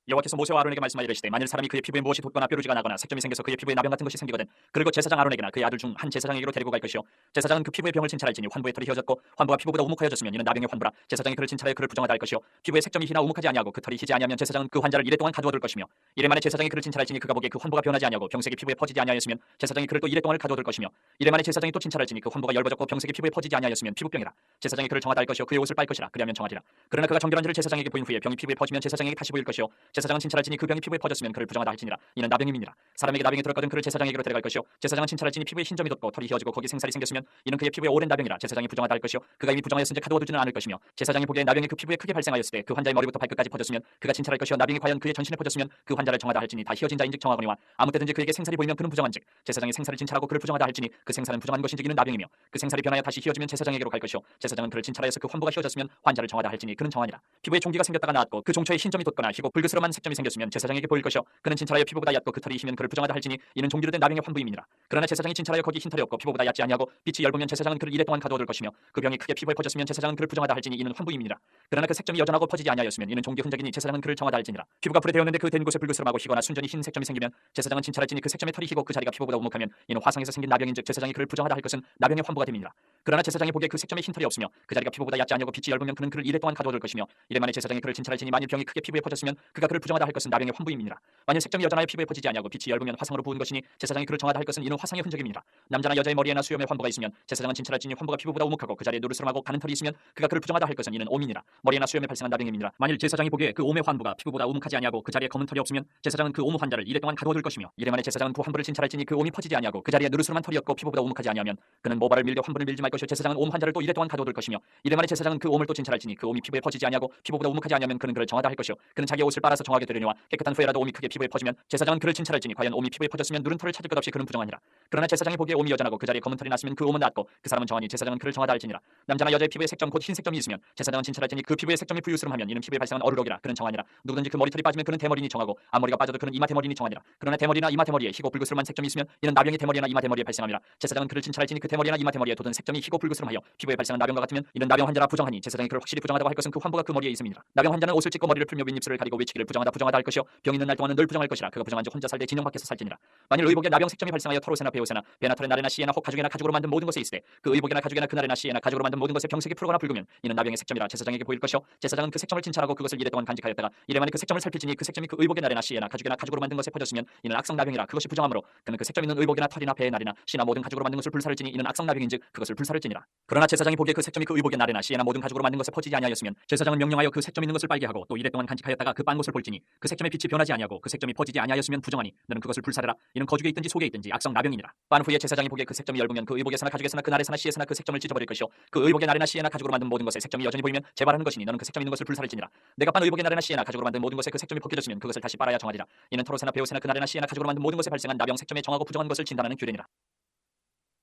여호와께서 모세와 아론에게 말씀하여 이르시되 만일 사람이 그의 피부에 무엇이 돋거나 뾰루지가 나거나 색점이 생겨서 그의 피부에 나병 같은 것이 생기거든 그리고 제사장 아론에게나 그의 아들 중 한 제사장에게로 데리고 갈 것이요 제사장은 그 피부의 병을 진찰할지니 환부의 털이 휘어졌고 환부가 피부보다 우묵하여졌으면 이는 나병의 환부라. 제사장이 그를 진찰하여 그를 부정하다 할 것이요 피부에 색점이 희나 우묵하지 아니하고 그 털이 희지 아니하면 제사장은 그 환자를 이래 동안 가두어 둘 것이며 이래 만에 제사장이 그를 진찰할지니 그가 보기에 그 환부가 변하지 아니하고 병색이 피부에 퍼지지 아니하였으면 제사장이 그를 또 이래 동안을 가두어 둘 것이며 이래 만에 제사장이 또 진찰할지니 그 환부가 열버졌고 병색이 피부에 퍼지지 아니하였으면 피부병이라. 제사장이 그를 정하다 할 것이요 그의 옷을 빨 것이라. 그리하면 정하리라. 그러나 그가 정결한 지를 제사장에게 보인 후에 병이 피부에 퍼지면 제사장에게 다시 보일 것이요 제사장은 진찰할지니 그 병이 피부에 퍼졌으면 그를 부정하다 할지니라. 이는 나병임이니라. 사람에게 나병이 들었거든 그를 제사장에게로 데려갈 것이요 제사장은 진찰할지니 피부에 흰점이 돋고 털이 휘어지고 거기 생살이 생겼으면 이는 그의 피부에 오랜 나병이라. 제사장이 부정하다 할 것이요 그가 이미 부정하였은지 가두어 두지는 않을 것이며 제사장이 보기에 나병이 그 피부에 크게 발생하였을 때 그 환자의 머리부터 발끝까지 퍼졌으면 그가 진찰할 것이요 나병이 과연 그의 전신에 퍼졌으면 그 환자를 정하다 할지니 다 휘어진 자인즉 정하거니와 아무 때든지 그에게 생살이 보이면 그는 부정한즉 제사장이 생살을 진찰하고 그를 부정하다 할지니 그 생살은 부정한 것인즉 이는 나병이며 그 생살이 변하여 다시 휘어지면 제사장에게로 갈 것이요 제사장은 그를 진찰하여서 그 환부가 휘어졌으면 환자를 정하다 할지니 그는 정하니라. 피부에 종기가 생겼다가 나았고 그 종초에 흰점이 돋거나 희고 붉으스런 물그름한 색점이 생겼으면 제사장에게 보일 것이요 그는 진찰하여 피부보다 얕고 그 털이 희면 그를 부정하다 할지니 이는 종기로 된 나병의 환부임이니라. 그러나 제사장이 진찰하여 거기 흰 털이 없고 피부보다 얕지 아니하고 빛이 엷으면 제사장은 그를 이래 동안 가두어둘 것이며 그 병이 크게 피부에 퍼졌으면 제사장은 그를 부정하다 할지니 이는 환부임이니라. 그러나 그 색점이 여전하고 퍼지지 아니하였으면 이는 종기 흔적이니 제사장은 그를 정하다 할지니라. 피부가 불에 데었는데 그 된 곳에 불그스름하고 희거나 순전히 흰 색점이 생기면 제사장은 진찰할지니 그 색점의 털이 희고 그 자리가 피부보다 우묵하면 이는 화상에서 생긴 나병인즉 제사장이 그를 부정하다 할 것은 나병의 환부가 됨이니라. 그러나 제사장이 보기에 그 색점에 흰 털이 없으며 그 자리가 피부보다 얕지 아니하고 빛이 엷으면 그는 그를 이래 동안 가두어둘 것이며 이래 만에 제사장이 그를 진찰할지니 만일 병이 크게 피부에 퍼졌으면 그가 그를 부정하다 할 것은 나병의 환부임이니라. 만일 색점이 여전하여 피부에 퍼지지 아니하고 빛이 엷으면 화상으로 부은 것이니 제사장이 그를 정하다 할 것은 이는 화상의 흔적임이니라. 남자나 여자의 머리에나 수염에 환부가 있으면 제사장은 진찰할지니 환부가 피부보다 우묵하고 그 자리에 누르스름하고 가는 털이 있으면 그가 그를 부정하다 할 것은 이는 옴이니라. 머리에나 수염에 발생한 나병임이니라. 만일 제사장이 보기에 그 옴의 환부가 피부보다 우묵하지 아니하고 그 자리에 검은 털이 없으면 제사장은 그 옴 환자를 이래 동안 가두어둘 것이며 이래 만에 제사장은 그 환부를 진찰할지니 그 옴이 퍼지지 아니하고 그 자리에 누르스름한 털이 없고 피부보다 우묵하지 아니하면 그는 모발을 밀되 환부를 밀지 말 것이요 제사장은 옴 환자를 또 이래 동안 가두어둘 것이며 이래 만에 제사장은 그 옴을 또 진찰할지니 그 옴이 피부에 퍼지지 아니하고 피부보다 우묵하지 아니하면 그는 그를 정하다 할 것이요 그는 자기의 옷을 빨아서 정하게 되려니와 깨끗한 후에라도 옴이 크게 피부에 퍼지면 제사장은 그를 진찰할지니 과연 옴이 피부에 퍼졌으면 누른 털을 찾을 것 없이 그는 부정하니라. 그러나 제사장이 보기에 옴이 여전하고 그 자리에 검은 털이 났으면 그 옴은 낫고 그 사람은 정하니 제사장은 그를 정하다 할지니라. 남자나 여자의 피부에 색점 곧 흰 색점이 있으면 제사장은 진찰할지니 그 피부에 색점이 부유스름하면 이는 피부에 발생한 어르록이라 그는 정하니라. 누구든지 그 머리털이 빠지면 그는 대머리니 정하고 앞머리가 빠져도 그는 이마 대머리니 정하니라. 그러나 대머리나 이마 대머리에 희고 불그스름한 색점이 있으면 이는 나병이 대머리나 이마 대머리에 발생함이라. 제사장은 그를 진찰할지니 그 대머리나 이마 대머리에 돋은 색점이 희고 불그스름하여 피부에 발생한 나병과 같으면 이는 나병 환자라 부정하니 제사장이 그를 확실히 부정하다고 할 것은 그 환부가 그 머리에 있음이니라. 나병 환자는 옷을 찢고 머리를 풀며 윗입술을 가리고 외치기를 부정하다 할 것이요 병 있는 날 동안은 늘 부정할 것이라. 그가 부정한 즉 혼자 살되 진영 밖에서 살지니라. 만일 의복에 나병 색점이 발생하여 털옷에나 베옷에나 배나 털에 나래나 씨에나 혹 가죽에나 가죽으로 만든 모든 것에 있으되 그 의복이나 가죽에나 그날에나 씨에나 가죽으로 만든 모든 것에 병색이 푸르거나 붉으면 이는 나병의 색점이라. 제사장에게 보일 것이요 제사장은 그 색점을 진찰하고 그것을 이래 동안 간직하였다가 이래 만에 그 색점을 살필지니 그 색점이 그 의복의 나래나 씨에나 가죽에나 가죽으로 만든 것에 퍼졌으면 이는 악성 나병이라. 그것이 부정함으로 그는 그 색점 있는 의복이나 털이나 배의 날이나 씨나 모든 가죽으로 만든 것을 불사를지니 이는 악성 나병인즉 그것을 불사를지니라. 그러나 제사장이 보기에 그 색점이 그 의복의 날이나 씨에나 모든 가죽으로 만든 것에 퍼지지 아니하였으면 제사장은 명령하여 그 색점 있는 것을 빨게 하고 또 이래 동안 간직하였다가 그 빤 것을 볼지니 그 색점의 빛이 변하지 아니하고 그 색점이 퍼지지 아니하였으면 부정하니 너는 그것을 불사르라. 이는 거죽에 있든지 속에 있든지 악성 나병이니라. 빤 후에 제사장이 보기에 그 색점이 엷으면 그 의복에서나 가죽에서나 그 날에서나 씨에서나 그 색점을 찢어버릴 것이요 그 의복의 날이나 씨에나 가죽으로 만든 모든 것에 색점이 여전히 보이면 재발하는 것이니 너는 그 색점 있는 것을 불사를지니라. 내가 빤 의복의 날에나 씨에나 가죽으로 만든 모든 것에 그 색점이 벗겨졌으면 그것을 다시 빨아야 정하리라. 이는 털옷에나 베옷에나 그 날에나 씨에나 가죽으로 만든 모든 것에 발생한 나병 색점에 정하고 부정한 것을 진단하는 규례니라.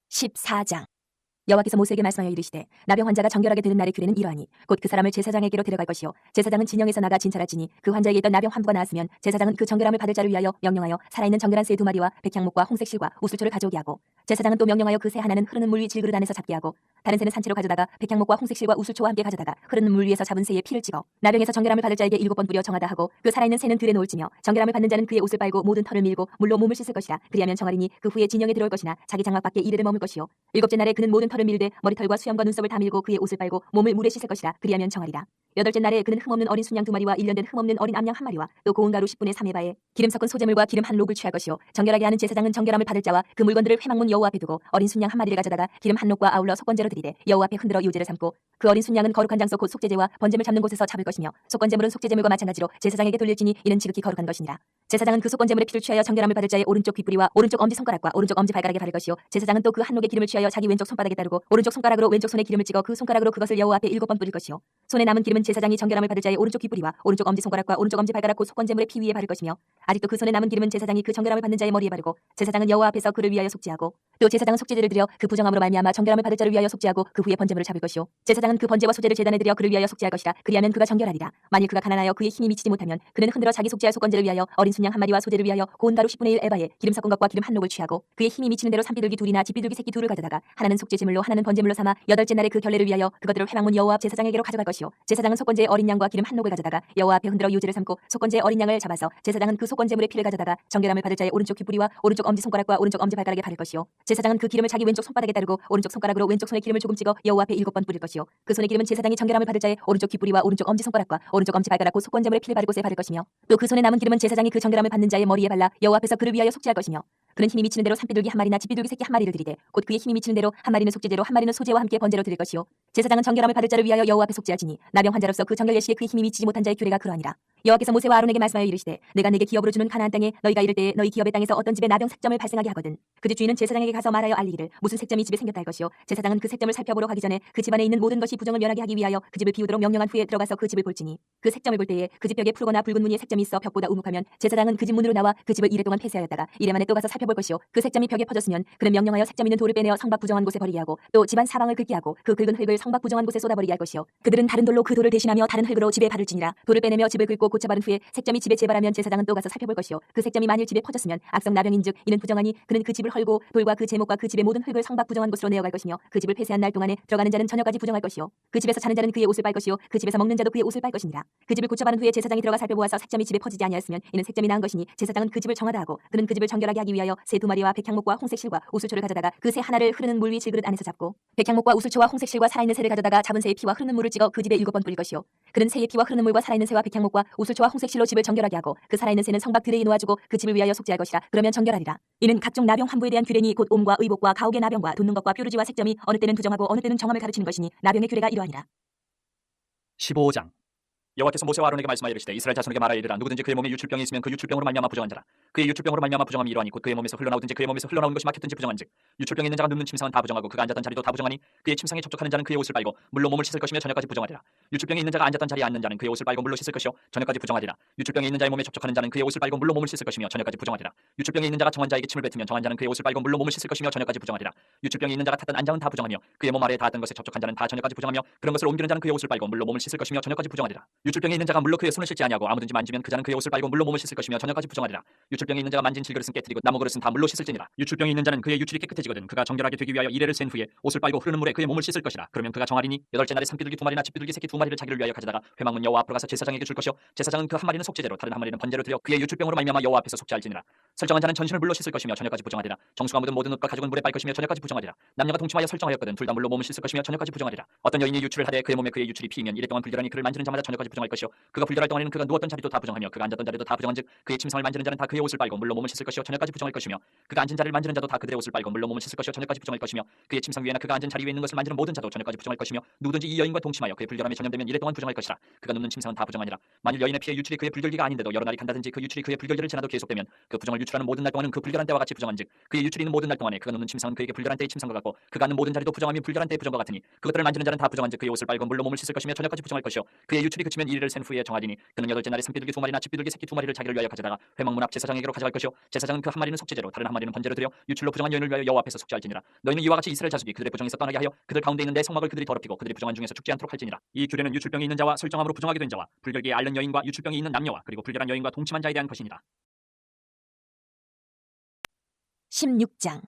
14장. 여호와께서 모세에게 말씀하여 이르시되 나병 환자가 정결하게 되는 날의 규례는 이러하니 곧 그 사람을 제사장에게로 데려갈 것이요 제사장은 진영에서 나가 진찰할지니 그 환자에게 있던 나병 환부가 나았으면 제사장은 그 정결함을 받을 자를 위하여 명령하여 살아있는 정결한 새 2마리와 백향목과 홍색 실과 우슬초를 가져오게 하고 제사장은 또 명령하여 그 새 하나는 흐르는 물 위 질그릇 안에서 잡게 하고 다른 새는 산채로 가져다가 백향목과 홍색 실과 우슬초와 함께 가져다가 흐르는 물 위에서 잡은 새의 피를 찍어 나병에서 정결함을 받을 자에게 7번 뿌려 정하다 하고 그 살아있는 새는 들에 놓을지며 정결함을 받는 자는 그의 옷을 빨고 모든 털을 밀고 물로 몸을 씻을 것이라. 그리하면 정하리니 그 후에 진영에 들어올 것이나 자기 장막 밖에 이르를 머물 것이요 일곱째 날에 그는 모든 털을 밀되 머리털과 수염과 눈썹을 다 밀고 그의 옷을 빨고 몸을 물에 씻을 것이라. 그리하면 정하리라. 여덟째 날에 그는 흠없는 어린 순양 2마리와 1년 된 흠없는 어린 암양 1마리와 또 고운 가루 10분의 3의 바에 기름 섞은 소재물과 기름 한 록을 취할 것이요 정결하게 하는 제사장은 정결함을 받을 자와 그 물건들을 회막문 여호와 앞에 두고 어린 순양 1마리를 가져다가 기름 한 록과 아울러 속건제로 드리되 여호와 앞에 흔들어 유제를 삼고 그 어린 순양은 거룩한 장소 곧 속죄제와 번제물 잡는 곳에서 잡을 것이며 속건제물은 속죄제물과 마찬가지로 제사장에게 돌릴지니 이는 지극히 거룩한 것이니라. 제사장은 그 속건제물의 피를 취하여 정결함을 받을 자의 오른쪽 귓뿌리와 오른쪽 엄지손가락과 오른쪽 엄지발가락에 바를 것이요 제사장은 또 그 한 록의 기름을 취하여 자기 왼쪽 손바닥에 따르고 오른쪽 손가락으로 왼쪽 손에 기름을 찍어 그 손가락으로 그것을 여호와 앞에 7번 뿌릴 것이요 손에 남은 기름은 제사장이 정결함을 받을 자의 오른쪽 귓뿌리와 오른쪽 엄지손가락과 오른쪽 엄지발가락 곧 속건제물의 피 위에 바를 것이며 아직도 그 손에 남은 기름은 제사장이 그 정결함을 받는 자의 머리에 바르고 제사장은 여호와 앞에서 그를 위하여 속죄하고 또 제사장은 속죄제를 드려 그 부정함으로 말미암아 정결함을 받을 자를 위하여 속죄하고 그 후에 번제물을 잡을 것이요 제사장은 그 번제와 소제를 제단에 드려 그를 위하여 속죄할 것이라. 그리하면 그가 정결하리라. 만일 그가 가난하여 그의 힘이 미치지 못하면 그는 흔들어 자기 속죄할 속건제를 위하여 어린 순양 1마리와 소제를 위하여 고운 가루 10분의 1 에바에 기름 섞은 것과 기름 한 록을 취하고 그의 힘이 미치는 대로 산비둘기 둘이나 집비둘기 새끼 둘을 가져다가 하나는 속죄제물로 하나는 번제물로 삼아 여덟째 날에 그 결례를 위하여 그것들을 회막문 여호와 앞 제사장에게로 가져갈 것이요 제사장은 속건제의 어린 양과 기름 한 록을 가져다가 여호와 앞에 흔들어 유제를 삼고 속건제의 어린 양을 잡아서 제사장은 그 속건제물의 피를 가져다가 정결함을 받을 자의 오른쪽 귓뿌리와 오른쪽 엄지손가락과 오른쪽 엄지발가락에 바를 것이요 제사장은 그 기름을 자기 왼쪽 손바닥에 따르고 오른쪽 손가락으로 왼쪽 손에 기름을 조금 찍어 여호와 앞에 7번 뿌릴 것이요 그 손의 기름은 제사장이 정결함을 받을 자의 오른쪽 귓뿌리와 오른쪽 엄지손가락과 오른쪽 엄지발가락 곧 속건제물의 피를 바를 곳에 바를 것이며 또 그 손에 남은 기름은 제사장이 그 정결함을 받는 자의 머리에 발라 여호와 앞에서 그를 위하여 속죄할 것이며 그는 힘이 미치는 대로 산비둘기 1마리나 집비둘기 새끼 1마리를 드리되 곧 그의 힘이 미치는 대로 1마리는 속죄제로 1마리는 소제와 함께 번제로 드릴 것이요 제사장은 정결함을 받을 자를 위하여 여호와 앞에 속죄하지니 나병 환자로서 그 정결 예식에 그의 힘이 미치지 못한 자의 규례가 그러하니라. 여호와께서 모세와 아론에게 말씀하여 이르시되 내가 네게 기업으로 주는 가나안 땅에 너희가 이를 때에 너희 기업의 땅에서 어떤 집에 나병 색점을 발생하게 하거든 그 집 주인은 제사장에게 가서 말하여 알리기를 무슨 색점이 집에 생겼다 할 것이요 제사장은 그 색점을 살펴보러 가기 전에 그 집안에 있는 모든 것이 부정을 면하게 하기 위하여 그 집을 비우도록 명령한 후에 들어가서 그 집을 볼지니 그 색점을 볼 때에 그 집 벽에 푸르거나 붉은 무늬의 색점이 있어 벽보다 우묵하면 제사장은 그 집 문으로 나와 그 집을 이래 동안 폐쇄하였다가 이래 만에 또 가서 살펴볼 것이요 그 색점이 벽에 퍼졌으면 그는 명령하여 색점 있는 돌을 빼내어 성밖 부정한 곳에 버리게 하고 또 집안 사방을 긁게 하고 그 긁은 흙을 성막 부정한 곳에 쏟아버리게 할 것이요 그들은 다른 돌로 그 돌을 대신하며 다른 흙으로 집에 바를지니라. 돌을 빼내며 집을 긁고 고쳐 바른 후에 색점이 집에 재발하면 제사장은 또 가서 살펴볼 것이요 그 색점이 만일 집에 퍼졌으면 악성 나병인즉 이는 부정하니 그는 그 집을 헐고 돌과 그 제목과 그 집의 모든 흙을 성막 부정한 곳으로 내어갈 것이며 그 집을 폐쇄한 날 동안에 들어가는 자는 저녁까지 부정할 것이요 그 집에서 자는 자는 그의 옷을 빨 것이요 그 집에서 먹는 자도 그의 옷을 빨 것이니라. 그 집을 고쳐 바른 후에 제사장이 들어가 살펴보아서 색점이 집에 퍼지지 아니하였으면 이는 색점이 나은 것이니 제사장은 그 집을 정하다 하고 그는 그 집을 정결하게 하기 위하여 새 2마리와 백향목과 홍색실과 우슬초를 가져다가 그 새 하나를 흐르는 물 위 질그릇 안에서 잡고 백향목과 우슬초와 홍색실과 살아있는 새를 가져다가 잡은 새의 피와 흐르는 물을 찍어 그 집에 7번 뿌릴 것이요 그는 새의 피와 흐르는 물과 살아있는 새와 백향목과 우슬초와 홍색실로 집을 정결하게 하고 그 살아있는 새는 성박 들에 놓아주고 그 집을 위하여 속죄할 것이라. 그러면 정결하리라. 이는 각종 나병 환부에 대한 규례니 곧 옴과 의복과 가옥의 나병과 돋는 것과 뾰루지와 색점이 어느 때는 부정하고 어느 때는 정함을 가르치는 것이니 나병의 규례가 이러하니라. 15장. 여호와께서 모세와 아론에게 말씀하여 이르시되 이스라엘 자손에게 말하여 이르라. 누구든지 그의 몸에 유출병이 있으면 그 유출병으로 말미암아 부정한 자라. 그의 유출병으로 말미암아 부정함이 이러하니 곧 그의 몸에서 흘러나오든지 그의 몸에서 흘러나오는 것이 막혔든지 부정한즉 유출병이 있는 자가 눕는 침상은 다 부정하고 그가 앉았던 자리도 다 부정하니 그의 침상에 접촉하는 자는 그의 옷을 빨고 물로 몸을 씻을 것이며 저녁까지 부정하리라. 유출병이 있는 자가 앉았던 자리에 앉는 자는 그의 옷을 빨고 물로 씻을 것이요 저녁까지 부정하리라. 유출병이 있는 자의 몸에 접촉하는 자는 그의 옷을 빨고 물로 몸을 씻을 것이며 저녁까지 부정하리라. 유출병이 있는 자가 정한 자에게 침을 뱉으면 정한 자는 그의 옷을 빨고 물로 몸을 씻을 것이며 저녁까지 부정하리라. 유출병이 있는 자가 탔던 안장은 다 부정하며 그의 몸 아래에 닿았던 것에 접촉한 자는 다 저녁까지 부정하며 그런 것을 옮기는 자는 그의 옷을 빨고 물로 몸을 씻을 것이며 저녁까지 부정하리라. 유출병이 있는 자가 물로 그의 손을 씻지 아니하고 아무든지 만지면 그 자는 그의 옷을 빨고 물로 몸을 씻을 것이며 저녁까지 부정하리라. 유출병이 있는 자가 만진 질그릇은 깨뜨리고 나무 그릇은 다 물로 씻을지니라. 유출병이 있는 자는 그의 유출이 깨끗해지거든 그가 정결하게 되기 위하여 이레를 센 후에 옷을 빨고 흐르는 물에 그의 몸을 씻을 것이라. 그러면 그가 정하리니 8째 날에 산비둘기 2마리나 집비둘기 새끼 2마리를 자기를 위하여 가져다가 회막문 여호와 앞으로 가서 제사장에게 줄 것이요 제사장은 그 한 마리는 속죄제로 다른 한 마리는 번제로 드려 그의 유출병으로 말미암아 여호와 앞에서 속죄할지니라. 설정한 자는 전신을 물로 씻을 것이며 저녁까지 부정하리라. 정수가 묻은 모든 옷과 가죽은 물에 빨 것이며 저녁까지 부정하리라. 남녀가 동침하여 설정하였거든 둘 다 물로 몸을 씻을 것이며 저녁까지 부정하리라. 어떤 여인이 유출을 하되 그의 몸에 그의 유출이 피이면 이래 동안 불결하니 그를 만지는 자마다 저녁까지 부정할 것이요 그가 불결할 동안에는 그가 누웠던 자리도 다 부정하며 그가 앉았던 자리도 다 부정한즉 그의 침상을 만지는 자는 다 그의 옷을 빨고 물로 몸을 씻을 것이요 저녁까지 부정할 것이며 그가 앉은 자리를 만지는 자도 다 그들의 옷을 빨고 물로 몸을 씻을 것이요 저녁까지 부정할 것이며 그의 침상 위에나 그가 앉은 자리 위에 있는 것을 만지는 모든 자도 저녁까지 부정할 것이며 누구든지 이 여인과 동침하여 그의 불결함에 전염되면 이래 동안 부정할 것이라. 그가 눕는 침상은 다 부정하니라. 만일 여인의 피에 유출이 그의 불결기가 아닌데도 여러 날이 간다든지 그 유출이 그의 불결기를 지나도 계속되면 그 부정을 유출하는 모든 날 동안은 그 불결한 때와 같이 부정한즉 그의 유출이 있는 모든 날 동안에 그가 눕는 침상은 그에게 불결한 때의 침상과 같고 그가 앉는 모든 자리도 부정하며 불결한 때의 부정과 같으니 그것들을 만지는 자는 다 부정한즉 그의 옷을 빨고 물로 몸을 씻을 것이며 저녁까지 부정할 것이요 그의 유출이 그치면 이리를 센 후에 정하리니 그는 8째 날에 산비둘기 2마리나 집비둘기 새끼 2마리를 자기를 위하여 가져다가 회막문 앞 제사장에게로 가져갈 것이요 제사장은 그 한 마리는 속죄제로 다른 한 마리는 번제로 드려 유출로 부정한 여인을 위하여 여호와 앞에서 속죄할지니라. 너희는 이와 같이 이스라엘 자손이 그들의 부정에서 떠나게 하여 그들 가운데 있는 내 성막을 그들이 더럽히고 그들이 부정한 중에서 죽지 않도록 할지니라. 이 규례는 유출병이 있는 자와 설정함으로 부정하게 된 자와 불결기에 앓는 여인과 유출병이 있는 남녀와 그리고 불결한 여인과 동침한 자에 대한 것이니라. 16장.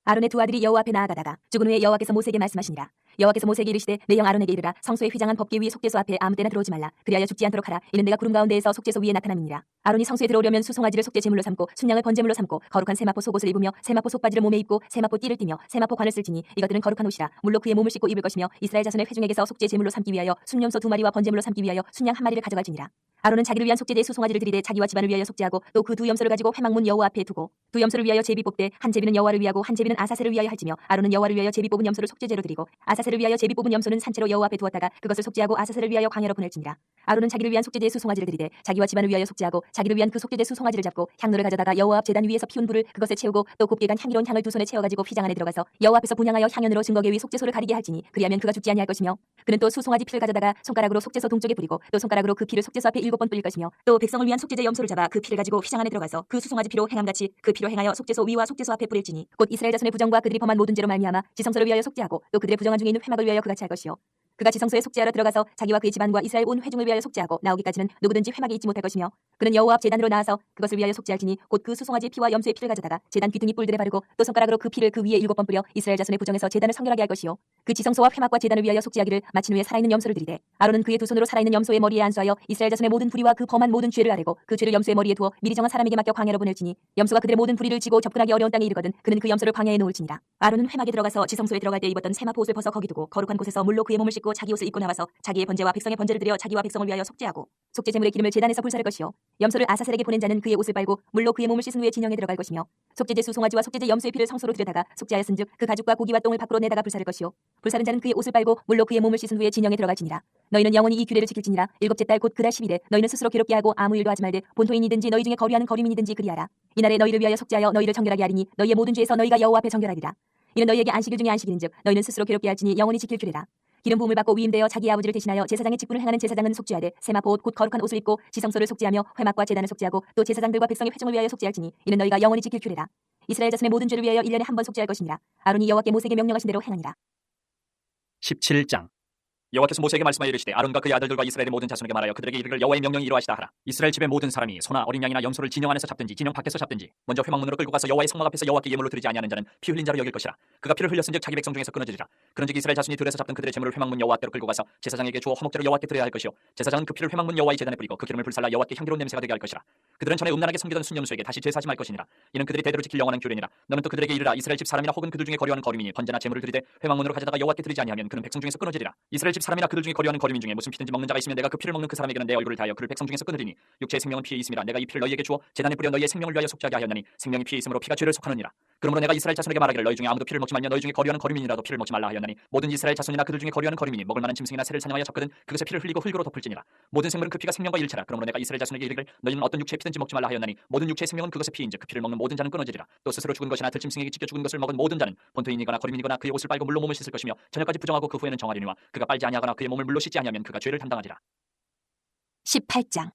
아론의 두 아들이 여호와 앞에 나아가다가 죽은 후에 여호와께서 모세에게 말씀하시니라. 여호와께서 모세에게 이르시되 내 형 아론에게 이르라. 성소에 휘장한 법궤 위 속죄소 앞에 아무 때나 들어오지 말라. 그리하여 죽지 않도록 하라. 이는 내가 구름 가운데에서 속죄소 위에 나타남이니라. 아론이 성소에 들어오려면 수송아지를 속죄 제물로 삼고 순양을 번제물로 삼고 거룩한 세마포 속옷을 입으며 세마포 속바지를 몸에 입고 세마포 띠를 띠며 세마포 관을 쓸지니 이것들은 거룩한 옷이라. 물로 그의 몸을 씻고 입을 것이며 이스라엘 자손의 회중에게서 속죄 제물로 삼기 위하여 순염소 2마리와 번제물로 삼기 위하여 순양 1마리를 가져갈지니라. 아론은 자기를 위한 속죄제의 수송아지를 드리되 자기와 집안을 위하여 속죄하고 또 그 두 염소를 가지고 회막문 여호와 앞에 두고 두 염소를 위하여 제비 뽑되 한 제비는 여호와를 위하고 한 제비는 아사셀을 위하여 할지며 아론은 여호와를 위하여 제비 뽑은 염소를 속죄제로 드리고 아사셀을 위하여 제비 뽑은 염소는 산채로 여호와 앞에 두었다가 그것을 속죄하고 아사셀을 위하여 광야로 보낼지니라. 아론은 자기를 위한 속죄제의 수송아지를 드리되 자기와 집안을 위하여 속죄하고 자기를 위한 그 속죄제 수송아지를 잡고 향로를 가져다가 여호와 앞 제단 위에서 피운 불을 그것에 채우고 또 곱게 간 향기로운 향을 두 손에 채워가지고 휘장 안에 들어가서 여호와 앞에서 분향하여 향연으로 증거궤 위 속죄소를 가리게 할지니 그리하면 그가 죽지 아니할 것이며 그는 또 수송아지 피를 가져다가 손가락으로 속죄소 동쪽에 뿌리고 또 손가락으로 그 피를 속죄소 앞에 7번 뿌릴 것이며 또 백성을 위한 속죄제 염소를 잡아 그 피를 가지고 휘장 안에 들어가서 그 수송아지 피로 행함같이 그 피로 행하여 속죄소 위와 속죄소 앞에 뿌릴지니 곧 이스라엘 자손의 부정과 그들이 범한 모든 죄로 말미암아 지성소를 위하여 속죄하고 또 그들의 부정한 중에 있는 회막을 위하여 그같이 할 것이요 그가 지성소에 속죄하러 들어가서 자기와 그의 집안과 이스라엘 온 회중을 위하여 속죄하고 나오기까지는 누구든지 회막에 있지 못할 것이며 그는 여호와 앞 제단으로 나아서 그것을 위하여 속죄할지니 곧 그 수송아지의 피와 염소의 피를 가져다가 제단 귀퉁이 뿔들에 바르고 또 손가락으로 그 피를 그 위에 7번 뿌려 이스라엘 자손의 부정에서 제단을 성결하게 할 것이요 그 지성소와 회막과 제단을 위하여 속죄하기를 마친 후에 살아있는 염소를 드리되 아론은 그의 두 손으로 살아있는 염소의 머리에 안수하여 이스라엘 자손의 모든 불의와 그 범한 모든 죄를 아뢰고 그 죄를 염소의 머리에 두어 미리 정한 사람에게 맡겨 광야로 보낼지니 염소가 그들의 모든 불의를 지고 접근하기 어려운 땅에 이르거든 그는 그 염소를 광야에 놓을지니라. 아론은 회막에 들어가서 지성소에 들어갈 때 입었던 세마포 옷을 벗어 거기 두고 거룩한 곳에서 물로 그의 몸을 씻고 자기 옷을 입고 나와서 자기의 번제와 백성의 번제를 드려 자기와 백성을 위하여 속죄하고 속죄 제물의 기름을 제단에서 불사를 것이요 염소를 아사셀에게 보낸 자는 그의 옷을 빨고 물로 그의 몸을 씻은 후에 진영에 들어갈 것이며 속죄제 수송아지와 속죄제 염소의 피를 성소로 들여다가 속죄하였은즉 그 가죽과 고기와 똥을 밖으로 내다가 불사를 것이요 불사른 자는 그의 옷을 빨고 물로 그의 몸을 씻은 후에 진영에 들어갈지니라. 너희는 영원히 이 규례를 지킬지니라. 7째 달 곧 그달 10일에 너희는 스스로 괴롭게 하고 아무 일도 하지 말되 본토인이든지 너희 중에 거류하는 거류민이든지 그리하라. 이날에 너희를 위하여 속죄하여 너희를 정결하게 하리니 너희의 모든 죄에서 너희가 여호와 앞에 정결하리라. 이는 너희에게 안식일 중에 안식일인즉 너희는 스스로 괴롭게 할지니 영원히 지킬 규례라. 기름 부음을 받고 위임되어 자기 아버지를 대신하여 제사장의 직분을 행하는 제사장은 속죄하되 세마포 옷 곧 거룩한 옷을 입고 지성소를 속죄하며 회막과 제단을 속죄하고 또 제사장들과 백성의 회중을 위하여 속죄할지니 이는 너희가 영원히 지킬 규례라. 이스라엘 자손의 모든 죄를 위하여 1년에 한 번 속죄할 것이니라. 아론이 여호와께 모세에게 명령하신 대로 행하니라. 17장. 여호와께서 모세에게 말씀하여 이르시되 아론과 그의 아들들과 이스라엘의 모든 자손에게 말하여 그들에게 이르기를 여호와의 명령이 이러하시다 하라. 이스라엘 집의 모든 사람이 소나 어린 양이나 염소를 진영 안에서 잡든지 진영 밖에서 잡든지 먼저 회막문으로 끌고 가서 여호와의 성막 앞에서 여호와께 예물로 드리지 아니하는 자는 피 흘린 자로 여길 것이라. 그가 피를 흘렸은즉 자기 백성 중에서 끊어지리라. 그런즉 이스라엘 자손이 들에서 잡던 그들의 제물을 회막문 여호와께로 끌고 가서 제사장에게 주어 화목제로 여호와께 드려야 할 것이요 제사장은 그 피를 회막문 여호와의 제단에 뿌리고 그 기름을 불살라 여호와께 향기로운 냄새가 되게 할 것이라. 그들은 전에 음란하게 섬기던 순념수에게 다시 제사하지 말 것이니라. 이는 그들이 대대로 지킬 영원한 규례니라. 너는 또 그들에게 이르라. 이스라엘 집 사람이나 혹은 그들 중에 거류하는 거류민이 번제나 제물을 드리되 회막문으로 가져다가 여호와께 드리지 아니하면 그는 백성 중에서 끊어지리라. 이스라엘 집 사람이나 그들 중에 거류하는 거류민 중에 무슨 피든지 먹는 자가 있으면 내가 그 피를 먹는 그 사람에게는 내 얼굴을 다하여 그를 백성 중에서 끊으리니 육체의 생명은 피에 있음이라. 내가 이 피를 너희에게 주어 제단에 뿌려 너희의 생명을 위하여 속죄하게 하였나니 생명이 피에 있으므로 피가 죄를 속하느니라. 그러므로 내가 이스라엘 자손에게 말하기를 너희 중에 아무도 피를 먹지 말며 너희 중에 거류하는 거류민이라도 피를 먹지 말라 하였나니 모든 이스라엘 자손이나 그들 중에 거류하는 거류민이 먹을 만한 짐승이나 새를 사냥하여 잡거든 그것에 피를 흘리고 흙으로 덮을지니라. 모든 생물은 그 피가 생명과 일체라. 그러므로 내가 이스라엘 자손에게 이르기를 너희는 어떤 육체의 피든지 먹지 말라 하였나니 모든 육체의 생명은 그것의 피인즉 그 피를 먹는 모든 자는 끊어지리라. 또 스스로 죽은 것이나 들짐승에게 찢겨 죽은 것을 먹은 모든 자는 본토인이거나 거류민이거나 그의 옷을 빨고 물로 몸을 씻을 것이며 저녁까지 부정하고 그 후에는 정하리니와 그가 빨지 아니하거나 그의 몸을 물로 씻지 아니하면 그가 죄를 담당하리라. 18장.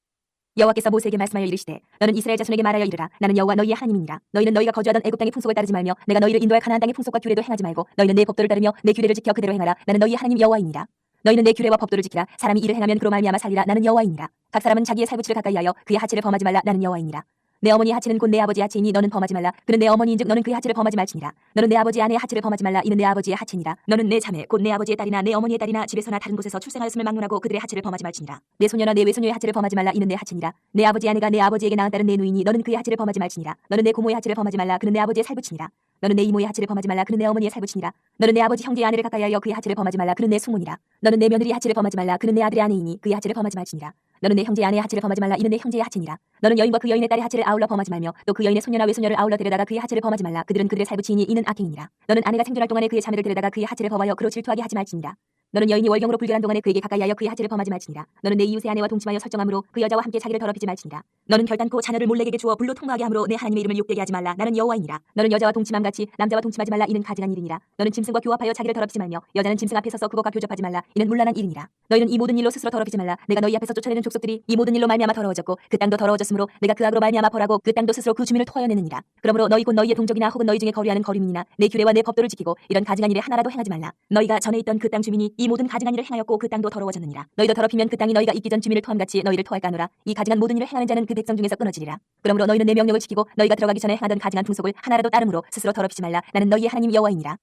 여호와께서 모세에게 말씀하여 이르시되 너는 이스라엘 자손에게 말하여 이르라. 나는 여호와 너희의 하나님이니라. 너희는 너희가 거주하던 애굽 땅의 풍속을 따르지 말며 내가 너희를 인도할 가나안 땅의 풍속과 규례도 행하지 말고 너희는 내 법도를 따르며 내 규례를 지켜 그대로 행하라. 나는 너희의 하나님 여호와이니라. 너희는 내 규례와 법도를 지키라. 사람이 이를 행하면 그로 말미암아 살리라. 나는 여호와이니라. 각 사람은 자기의 살부치를 가까이하여 그의 하체를 범하지 말라. 나는 여호와이니라. 내 어머니의 하체는 곧 내 아버지의 하체이니 너는 범하지 말라. 그는 내 어머니인즉 너는 그의 하체를 범하지 말지니라. 너는 내 아버지의 아내의 하체를 범하지 말라. 이는 내 아버지의 하체니라. 너는 내 자매 곧 내 아버지의 딸이나 내 어머니의 딸이나 집에서나 다른 곳에서 출생하였음을 막론하고 그들의 하체를 범하지 말지니라. 내 소녀나 내 외소녀의 하체를 범하지 말라. 이는 내 하체니라. 내 아버지의 아내가 내 아버지에게 낳은 딸은 내 누이니 너는 그의 하체를 범하지 말지니라. 너는 내 고모의 하체를 범하지 말라. 그는 내 아버지의 살부치니라. 너는 내 이모의 하체를 범하지 말라. 그는 내 어머니의 살부치니라. 너는 내 아버지 형제의 아내를 가까이하여 그의 하체를 범하지 말라. 그는 내 숙모니라. 너는 내 며느리의 하체를 범하지 말라. 그는 내 아들의 아내이니 그의 하체를 범하지 말지니라. 너는 내 형제의 아내의 하체를 범하지 말라. 이는 내 형제의 하체니라. 너는 여인과 그 여인의 딸의 하체를 아울러 범하지 말며 또 그 여인의 소녀나 외소녀를 아울러 데려다가 그의 하체를 범하지 말라. 그들은 그들의 살부치이니 이는 악행이니라. 너는 아내가 생존할 동안에 그의 자매를 데려다가 그의 하체를 범하여 그로 질투하게 하지 말지니라. 너는 여인이 월경으로 불결한 동안에 그에게 가까이하여 그의 하체를 범하지 말지니라. 너는 내 이웃의 아내와 동침하여 설정함으로 그 여자와 함께 자기를 더럽히지 말지니라. 너는 결단코 자녀를 몰렉에게 주어 불로 통과하게 함으로 내 하나님의 이름을 욕되게 하지 말라. 나는 여호와이니라. 너는 여자와 동침함 같이 남자와 동침하지 말라. 이는 가증한 일이니라. 너는 짐승과 교합하여 자기를 더럽히지 말며 여자는 짐승 앞에 서서 그것과 교접하지 말라. 이는 문란한 일이니라. 너희는 이 모든 일로 스스로 더럽히지 말라. 내가 너희 앞에서 쫓아내는 족속들이 이 모든 일로 말미암아 더러워졌고 그 땅도 더러워졌으므로 내가 그 악으로 말미암아 벌하고 그 땅도 스스로 그 주민을 토하여내느니라. 그러므로 너희 곧 너희의 동족이나 혹은 너희 중에 거류하는 거류민이나 내 규례와 내 법도를 지키고 이런 가증한 일에 하나라도 행하지 말라. 너희가 전에 있던 그 땅 주민이 이 모든 가증한 일을 행하였고 그 땅도 더러워졌느니라. 너희도 더럽히면 그 땅이 너희가 있기 전 주민을 토함같이 너희를 토할까 하노라. 이 가증한 모든 일을 행하는 자는 그 백성 중에서 끊어지리라. 그러므로 너희는 내 명령을 지키고 너희가 들어가기 전에 행하던 가증한 풍속을 하나라도 따름으로 스스로 더럽히지 말라. 나는 너희의 하나님 여호와이니라.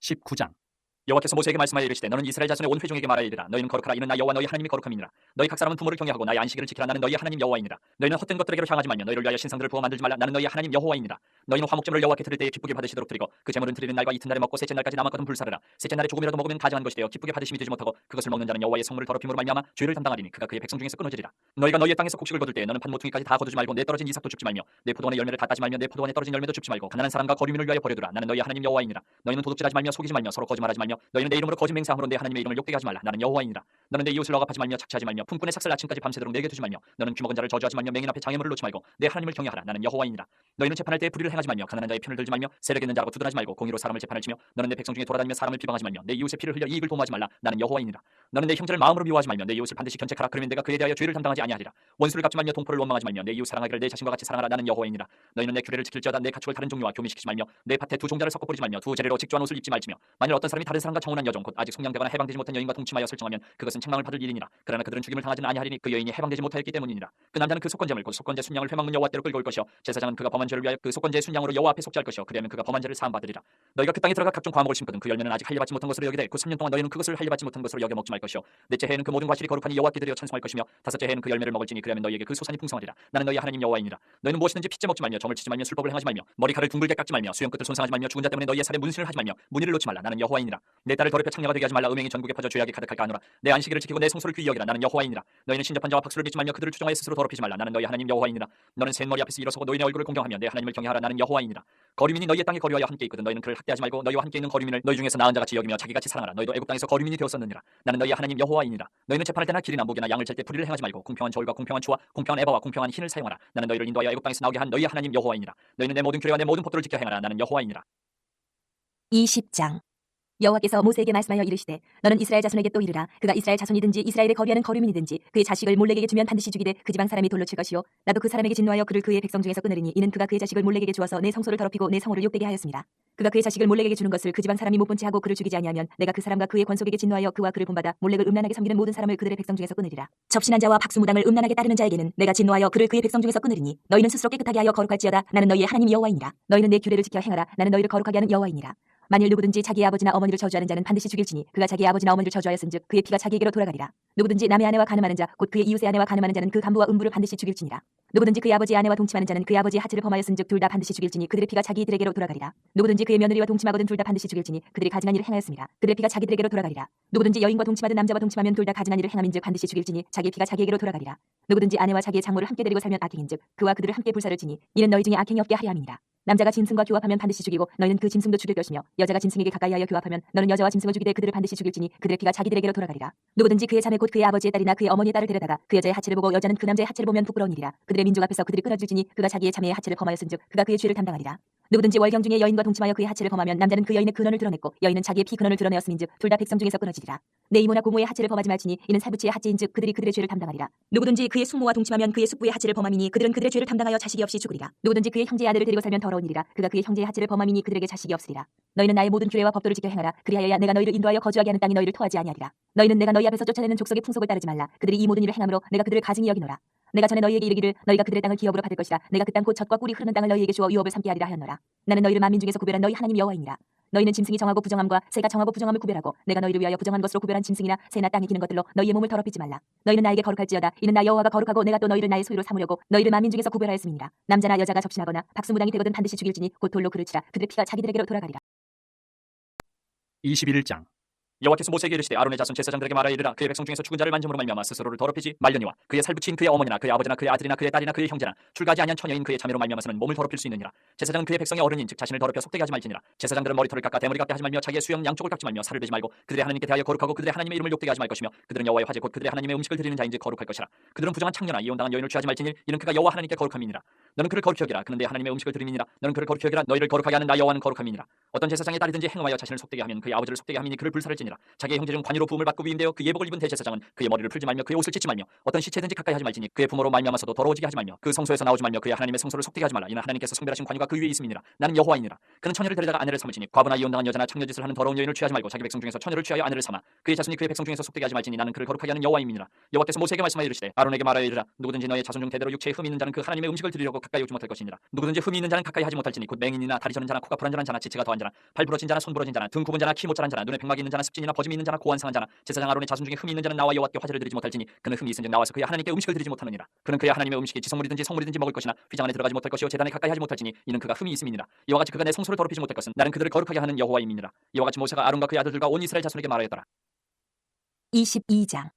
19장. 여호와께서 모세에게 말씀하여 이르시되 너는 이스라엘 자손의 온 회중에게 말하여 이르라. 너희는 거룩하라. 이는 나 여호와 너희 하나님이 거룩함이니라. 너희 각 사람은 부모를 경외하고 나의 안식일을 지키라. 나는 너희 하나님 여호와이니라. 너희는 헛된 것들에게로 향하지 말며 너희를 위하여 신상들을 부어 만들지 말라. 나는 너희 하나님 여호와이니라. 너희는 화목제물을 여호와께 드릴 때에 기쁘게 받으시도록 드리고 그 제물은 드리는 날과 이튿날에 먹고 셋째 날까지 남았거든 불사르라. 셋째 날에 조금이라도 먹으면 가증한 것이 되어 기쁘게 받으심이 되지 못하고 그것을 먹는 자는 여호와의 성물을 더럽힘으로 말미암아 죄를 담당하리니 그가 그의 백성 중에서 끊어지리라. 너희가 너희의 땅에서 곡식을 거둘 때 너는 판모퉁이까지 다 거두지 말고 내 떨어진 이삭도 줍지 말며 내 포도원의 열매를 다 따지 말며 내 포도원에 떨어진 열매도 줍지 말고 가난한 사람과 거류민을 위하여 버려두라. 나는 너희 하나님 여호와이니라. 너희는 도둑질하지 말며 속이지 말며 서로 거짓말하지 말며 너희는 내 이름으로 거짓 맹세함으로 내 하나님의 이름을 욕되게 하지 말라. 나는 여호와이니라. 너는 내 이웃을 억압하지 말며 착취하지 말며 품꾼의 삭슬 아침까지 밤새도록 내게 두지 말며 너는 귀먹은 자를 저주하지 말며 맹인 앞에 장애물을 놓지 말고 내 하나님을 경외하라. 나는 여호와이니라. 너희는 재판할 때에 불의를 행하지 말며 가난한 자의 편을 들지 말며 세력 있는 자라고 두둔하지 말고 공의로 사람을 재판을 치며 너는 내 백성 중에 돌아다니며 사람을 비방하지 말며 내 이웃의 피를 흘려 이익을 도모하지 말라. 나는 여호와이니라. 너는 내 형제를 마음으로 미워하지 말며 내 이웃을 반드시 견책하라. 그러면 내가 그에 대하여 죄를 담당하지 아니하리라. 원수를 갚지 말며 동포를 원망하지 말며 내 이웃 사랑하기를 내 자신과 같이 사랑하라. 나는 여호와이니라. 너희는 내 규례를 지킬지어다 내 가축을 다른 종류와 교미시키지 말며 내 밭에 두 종자를 섞어 뿌리지 말며 두 재래로 직조한 옷을 입지 말지며 만일 어떤 사람이 다른 사람과 청혼한 여종 곧 아직 속량되거나 해방되지 못한 여인과 동침하여 설정하면 그것은 책망을 받을 일이니라. 그러나 그들은 죽임을 당하지는 아니하리니 그 여인이 해방되지 못하였기 때문이니라. 그 남자는 그 속건제물 곧 속건제 순양을 회막문 여호와께로 끌고 올 것이요 제사장은 그가 범한 죄를 위하여 그 속건제의 순양으로 여호와 앞에 속죄할 것이요 그리하면 그가 범한 죄를 사함 받으리라. 너희가 그 땅에 들어가 각종 과목을 심거든 그 열매는 아직 할례받지 못한 것으로 여기되 그 3년 동안 너희는 그것을 할례받지 못한 것으로 여겨 먹지 말 것이요 넷째 해에는 그 모든 과실이 거룩하니 여호와께 드려 찬송할 것이며 다섯째 해에는 그 열매를 먹을지니 그리하면 너희에게 그 소산이 풍성하리라. 나는 너희 하나님 여호와이니라. 너희는 무엇이든지 핏째 먹지 말며 점을 치지 말며 술법을 행하지 말며 머리카락을 둥글게 깎지 말며 수염 끝을 손상하지 말며 죽은 자 때문에 너희의 살에 문신을 하지 말며 문의를 놓지 말라. 나는 여호와이니라. 내 딸을 더럽혀 창녀가 되게 하지 말라. 음행이 전국에 퍼져 죄악이 가득할까 하노라. 내 안식일을 지키고 내 성소를 귀히 여기라. 나는 여호와이니라. 너희는 신접한 자와 박수를 빚지 말며 그들을 추종하여 스스로 더럽히지 말라. 나는 너희 하나님 여호와이니라. 너는 셋 머리 앞에서 일어서고 노인의 얼굴을 공경하며 내 하나님을 경외하라. 나는 여호와이니라. 거류민이 너희의 땅에 거류하여 함께 있거든 너희는 그를 학대하지 말고 너희와 함께 있는 거류민을 너희 중에서 나은 자같이 여기며 자기같이 사랑하라. 너희도 애굽 땅에서 거류민이 되었었느니라. 나는 너희 하나님 여호와이니라. 너희는 재판할 때나 길이나 무게나 양을 잴 때 불의를 행하지 말고 공평한 저울과 공평한 추와 공평한 에바와 공평한 흰을 사용하라. 나는 너희를 인도하여 애굽 땅에서 나오게 한 너희 하나님 여호와이니라. 너희는 내 모든 규례와 내 모든 법도를 지켜 행하라. 나는 여호와이니라. 20장. 여호와께서 모세에게 말씀하여 이르시되 너는 이스라엘 자손에게 또 이르라. 그가 이스라엘 자손이든지 이스라엘에 거류하는 거류민이든지 그의 자식을 몰렉에게 주면 반드시 죽이되 그 지방 사람이 돌로 칠 것이요 나도 그 사람에게 진노하여 그를 그의 백성 중에서 끊으리니 이는 그가 그의 자식을 몰렉에게 주어서 내 성소를 더럽히고 내 성호를 욕되게 하였습니다. 그가 그의 자식을 몰렉에게 주는 것을 그 지방 사람이 못 본 채 하고 그를 죽이지 아니하면 내가 그 사람과 그의 권속에게 진노하여 그와 그를 본받아 몰렉을 음란하게 섬기는 모든 사람을 그들의 백성 중에서 끊으리라. 접신한 자와 박수무당을 음란하게 따르는 자에게는 내가 진노하여 그를 그의 백성 중에서 끊으리니 너희는 스스로 깨끗하게 하여 거룩할지어다. 나는 너희의 하나님 여호와이니라. 너희는 내 규례를 지켜 행하라. 나는 너희를 거룩하게 하는 여호와이니라. 만일 누구든지 자기의 아버지나 어머니를 저주하는 자는 반드시 죽일지니 그가 자기의 아버지나 어머니를 저주하였은즉 그의 피가 자기에게로 돌아가리라. 누구든지 남의 아내와 간음하는 자 곧 그의 이웃의 아내와 간음하는 자는 그 간부와 음부를 반드시 죽일지니라. 누구든지 그의 아버지의 아내와 동침하는 자는 그의 아버지의 하체를 범하였은즉 둘 다 반드시 죽일지니 그들의 피가 자기들에게로 돌아가리라. 누구든지 그의 며느리와 동침하거든 둘 다 반드시 죽일지니 그들이 가증한 일을 행하였습니다. 그들의 피가 자기들에게로 돌아가리라. 누구든지 여인과 동침하든 남자와 동침하면 둘 다 가증한 일을 행함인즉 반드시 죽일지니 자기의 피가 자기에게로 돌아가리라. 누구든지 아내와 자기의 장모를 함께 데리고 살면 악행인즉 그와 그들을 함께 불사를 지니 이는 너희 중에 악행이 없게 하려 함이니라. 남자가 짐승과 교합하면 반드시 죽이고 너희는 그 짐승도 죽일 것이며 여자가 짐승에게 가까이하여 교합하면 너는 여자와 짐승을 죽이되 그들을 반드시 죽일지니 그들의 피가 자기들에게로 돌아가리라. 누구든지 그의 자매 곧 그의 아버지의 딸이나 그의 어머니의 딸을 데려다가 그 여자의 하체를 보고 여자는 그 남자의 하체를 보면 부끄러운 일이라. 그들의 민족 앞에서 그들이 끊어질지니 그가 자기의 자매의 하체를 범하였은즉 그가 그의 죄를 담당하리라. 누구든지 월경 중에 여인과 동침하여 그의 하체를 범하면 남자는 그 여인의 근원을 드러냈고 여인은 자기의 피 근원을 드러내었음인즉 둘 다 백성 중에서 끊어지리라. 내 이모나 고모의 하체를 범하지 말지니 이는 살부치의 하체인즉 그들이 그들의 죄를 담당하리라. 누구든지 그의 숙모와 동침하면 그의 숙부의 하체를 범함이니 그들은 그들의 죄를 담당하여 자식이 없이 죽으리라. 누구든지 그의 형제의 아들을 데리고 살면 더러운 일이라. 그가 그의 형제의 하체를 범함이니 그들에게 자식이 없으리라. 너희는 나의 모든 규례와 법도를 지켜 행하라. 그리하여야 내가 너희를 인도하여 거주하게 하는 땅이 너희를 토하지 아니하리라. 너희는 내가 너희 앞에서 쫓아내는 족속의 풍속을 따르지 말라. 그들이 이 모든 일을 행함으로 내가 그들을 가증히 여기노라. 내가 전에 너희에게 이르기를 너희가 그들의 땅을 기업으로 받을 것이라. 내가 그 땅 곧 젖과 꿀이 흐르는 땅을 너희에게 주어 유업을 삼게 하리라 하였노라. 나는 너희를 만민 중에서 구별한 너희 하나님 여호와이니라. 너희는 짐승이 정하고 부정함과 새가 정하고 부정함을 구별하고 내가 너희를 위하여 부정한 것으로 구별한 짐승이나 새나 땅에 기는 것들로 너희의 몸을 더럽히지 말라. 너희는 나에게 거룩할지어다. 이는 나 여호와가 거룩하고 내가 또 너희를 나의 소유로 삼으려고 너희를 만민 중에서 구별하였음이니라. 남자나 여자가 접신하거나 박수무당이 되거든 반드시 죽일지니 곧 돌로 그를 치라. 그들의 피가 자기들에게로 돌아가리라. 21장. 여호와께서 모세에게 이르시되 아론의 자손 제사장들에게 말하여 이르라. 그의 백성 중에서 죽은 자를 만짐으로 말미암아 스스로를 더럽히지 말려니와 그의 살부친 그의 어머니나 그의 아버지나 그의 아들이나 그의 딸이나 그의 형제나 출가하지 아니한 처녀인 그의 자매로 말미암아서는 몸을 더럽힐 수 있느니라. 제사장은 그의 백성의 어른인 즉 자신을 더럽혀 속되게 하지 말지니라. 제사장들은 머리털을 깎아 대머리 같게 하지 말며 자기의 수염 양쪽을 깎지 말며 살을 베지 말고 그들의 하나님께 대하여 거룩하고 그들의 하나님의 이름을 욕되게 하지 말 것이며 그들은 여호와의 화제 곧 그들의 하나님의 음식을 드리는 자인즉 거룩할 것이라. 그들은 부정한 창녀나 이혼당한 여인을 취하지 말지니 이는 그가 여호와 하나님께 거룩함이니라. 너는 그를 거룩히 여기라. 그는 내 하나님의 음식을 드림이니라. 너는 그를 거룩히 여기라. 너희를 거룩하게 하는 나 여호와는 거룩함이니라. 어떤 제사장의 딸이든지 행음하여 자신을 속되게 하면 그의 아버지를 속되게 함이니 그를 불사를 지니라. 자기의 형제 중 관유로 부음을 받고 위임되어 그 예복을 입은 대제사장은 그의 머리를 풀지 말며 그의 옷을 찢지 말며 어떤 시체든지 가까이 하지 말지니 그의 부모로 말미암아서도 더러워지게 하지 말며 그 성소에서 나오지 말며 그의 하나님의 성소를 속되게 하지 말라. 이는 하나님께서 성별하신 관유가 그 위에 있음이니라. 나는 여호와이니라. 그는 처녀를 데려다가 아내를 삼으시니 과부나 이혼당한 여자나 창녀짓을 하는 더러운 여인을 취하지 말고 자기 백성 중에서 처녀를 취하여 아내를 삼아 그의 자손이 그의 백성 중에서 속되게 하지 말지니 나는 그를 거룩하게 하는 여호와임이니라. 여호와께서 모세에게 말씀하여 이르시되 아론에게 말하여 이르라. 누구든지 너의 자손 중 대대로 육체에 흠이 있는 자는 그 하나님의 음식을 드리려고 가까이 오지 못할 것이니라. 누구든지 흠이 있는 자는 가까이 하지 못할지니 곧 맹인이나 다리 저는 자나 코가 불안전한 자나 지체가 더한 자나 발 부러진 자나 손 부러진 자나 등 굽은 자나 키 모자란 자나 눈에 백막이 있는 자나 습진이나 버짐이 있는 자나 고환 상한 자나 제사장 아론의 자손 중에 흠이 있는 자는 나와 여호와께 화제를 드리지 못할지니 그는 흠이 있은즉 나와서 그의 하나님께 음식을 드리지 못하느니라. 그는 그의 하나님의 음식이 지성물이든지 성물이든지 먹을 것이나 휘장 안에 들어가지 못할 것이요 제단에 가까이 하지 못할지니 이는 그가 흠이 있음이니라. 이와 같이 그가 내 성소를 더럽히지 못할 것은 나는 그들을 거룩하게 하는 여호와임이니라. 이와 같이 모세가 아론과 그의 아들들과 온 이스라엘 자손에게 말하였더라. 22장.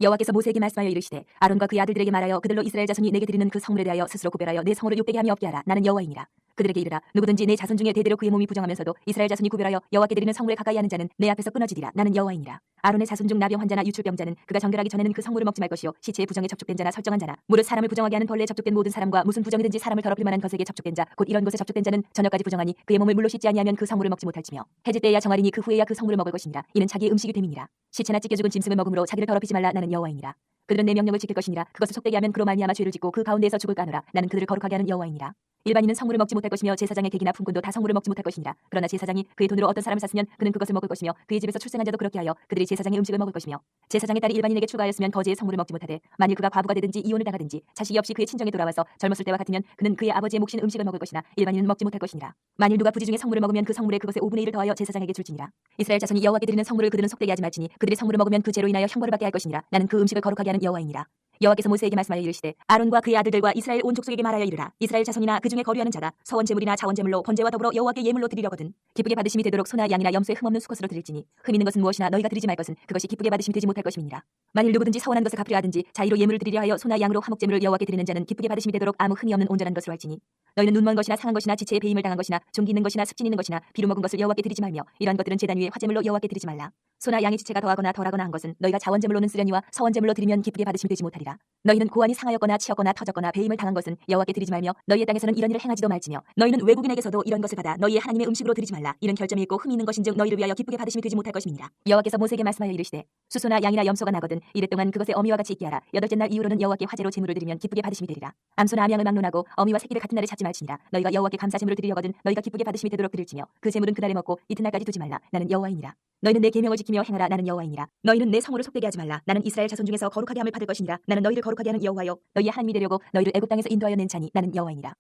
여호와께서 모세에게 말씀하여 이르시되 아론과 그의 아들들에게 말하여 그들로 이스라엘 자손이 내게 드리는 그 성물에 대하여 스스로 구별하여 내 성호를 욕되게 함이 없게 하라. 나는 여호와이니라. 그들에게 이르라. 누구든지 내 자손 중에 대대로 그의 몸이 부정하면서도 이스라엘 자손이 구별하여 여호와께 드리는 성물에 가까이 하는 자는 내 앞에서 끊어지리라. 나는 여호와이니라. 아론의 자손 중 나병 환자나 유출병자는 그가 정결하기 전에는 그 성물을 먹지 말 것이요 시체의 부정에 접촉된 자나 설정한 자나 무릇 사람을 부정하게 하는 벌레에 접촉된 모든 사람과 무슨 부정이든지 사람을 더럽힐 만한 것에게 접촉된 자 곧 이런 것에 접촉된 자는 저녁까지 부정하니 그의 몸을 물로 씻지 아니하면 그 성물을 먹지 못할지며 해질 때에야 정하리니 그 후에야 그 성물을 먹을 것이니라. 이는 자기의 음식이 됨이니라. 시체나 찢겨 죽은 짐승을 먹음으로 자기를 더럽히지 말라. 나는 여호와이니라. 그들은 내 명령을 지킬 것이니라. 그것을 속되게 하면 그로 말미암아 죄를 짓고 그 가운데에서 죽을까 하노라. 나는 그들을 거룩하게 하는 여호와이니라. 일반인은 성물을 먹지 못할 것이며 제사장의 객이나 품꾼도 다 성물을 먹지 못할 것이니라. 그러나 제사장이 그의 돈으로 어떤 사람을 샀으면 그는 그것을 먹을 것이며 그의 집에서 출생한 자도 그렇게 하여 그들이 제사장의 음식을 먹을 것이며 제사장의 딸이 일반인에게 출가하였으면 거제의 성물을 먹지 못하되 만일 그가 과부가 되든지 이혼을 당하든지 자식이 없이 그의 친정에 돌아와서 젊었을 때와 같으면 그는 그의 아버지의 몫인 음식을 먹을 것이나 일반인은 먹지 못할 것이니라. 만일 누가 부지 중에 성물을 먹으면 그 성물에 그것의 5분의 1을 더하여 제사장에게 줄지니라. 이스라엘 자손이 여호와께 드리는 성물을 그들은 속되게 하지 말지니 그들이 성물을 먹으면 그 죄로 인하여 형벌을 받게 할 것이니라. 나는 그 음식을 거룩하게 하는 여호와이니라. 여호와께서 모세에게 말씀하여 이르시되 아론과 그의 아들들과 이스라엘 온 족속에게 말하여 이르라. 이스라엘 자손이나 그 중에 거류하는 자가 서원 제물이나 자원 제물로 번제와 더불어 여호와께 예물로 드리려거든 기쁘게 받으심이 되도록 소나 양이나 염소의 흠없는 수컷으로 드릴지니 흠 있는 것은 무엇이나 너희가 드리지 말 것은 그것이 기쁘게 받으심이 되지 못할 것임이니라. 만일 누구든지 서원한 것을 갚으려 하든지 자의로 예물을 드리려 하여 소나 양으로 화목 제물을 여호와께 드리는 자는 기쁘게 받으심이 되도록 아무 흠이 없는 온전한 것으로 할지니 너희는 눈먼 것이나 상한 것이나 지체에 배임을 당한 것이나 종기 있는 것이나 습진 있는 것이나 비루 먹은 것을 여호와께 드리지 말며 이러한 것들은 제단 위에 화제물로 여호와께 드리지 말라. 소나 양의 지체가 더하거나 덜하거나 한 것은 너희가 자원 제물로는 쓰려니와 서원 제물로 드리면 기쁘게 받으심이 되지 못하리라. 것이니라. 너희는 고환이 상하였거나 치였거나 터졌거나 배임을 당한 것은 여호와께 드리지 말며 너희의 땅에서는 이런 일을 행하지도 말지며 너희는 외국인에게서도 이런 것을 받아 너희의 하나님의 음식으로 드리지 말라. 이는 결점이 있고 흠이 있는 것인즉 너희를 위하여 기쁘게 받으심이 되지 못할 것임이니라. 여호와께서 모세에게 말씀하여 이르시되 수소나 양이나 염소가 나거든 이랫동안 그것의 어미와 같이 있게 하라. 여덟째 날 이후로는 여호와께 화제로 제물을 드리면 기쁘게 받으심이 되리라. 암소나 암양을 막론하고 어미와 새끼를 같은 날에 찾지 말지니라. 너희가 여호와께 감사 제물을 드리려거든 너희가 기쁘게 받으심이 되도록 드릴지며 그 제물은 그날에 먹고 이튿날까지 두지 말라. 나는 여호와이니라. 너희는 내 계명을 지키며 행하라. 나는 여호와이니라. 너희는 내 성호를 속되게 하지 말라. 나는 이스라엘 자손 중에서 거룩하게 함을 받을 것이니라. 나는 너희를 거룩하게 하는 여호와여 너희의 하나님이 되려고 너희를 애굽 땅에서 인도하여 낸 자니 나는 여호와이니라.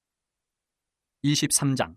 23장.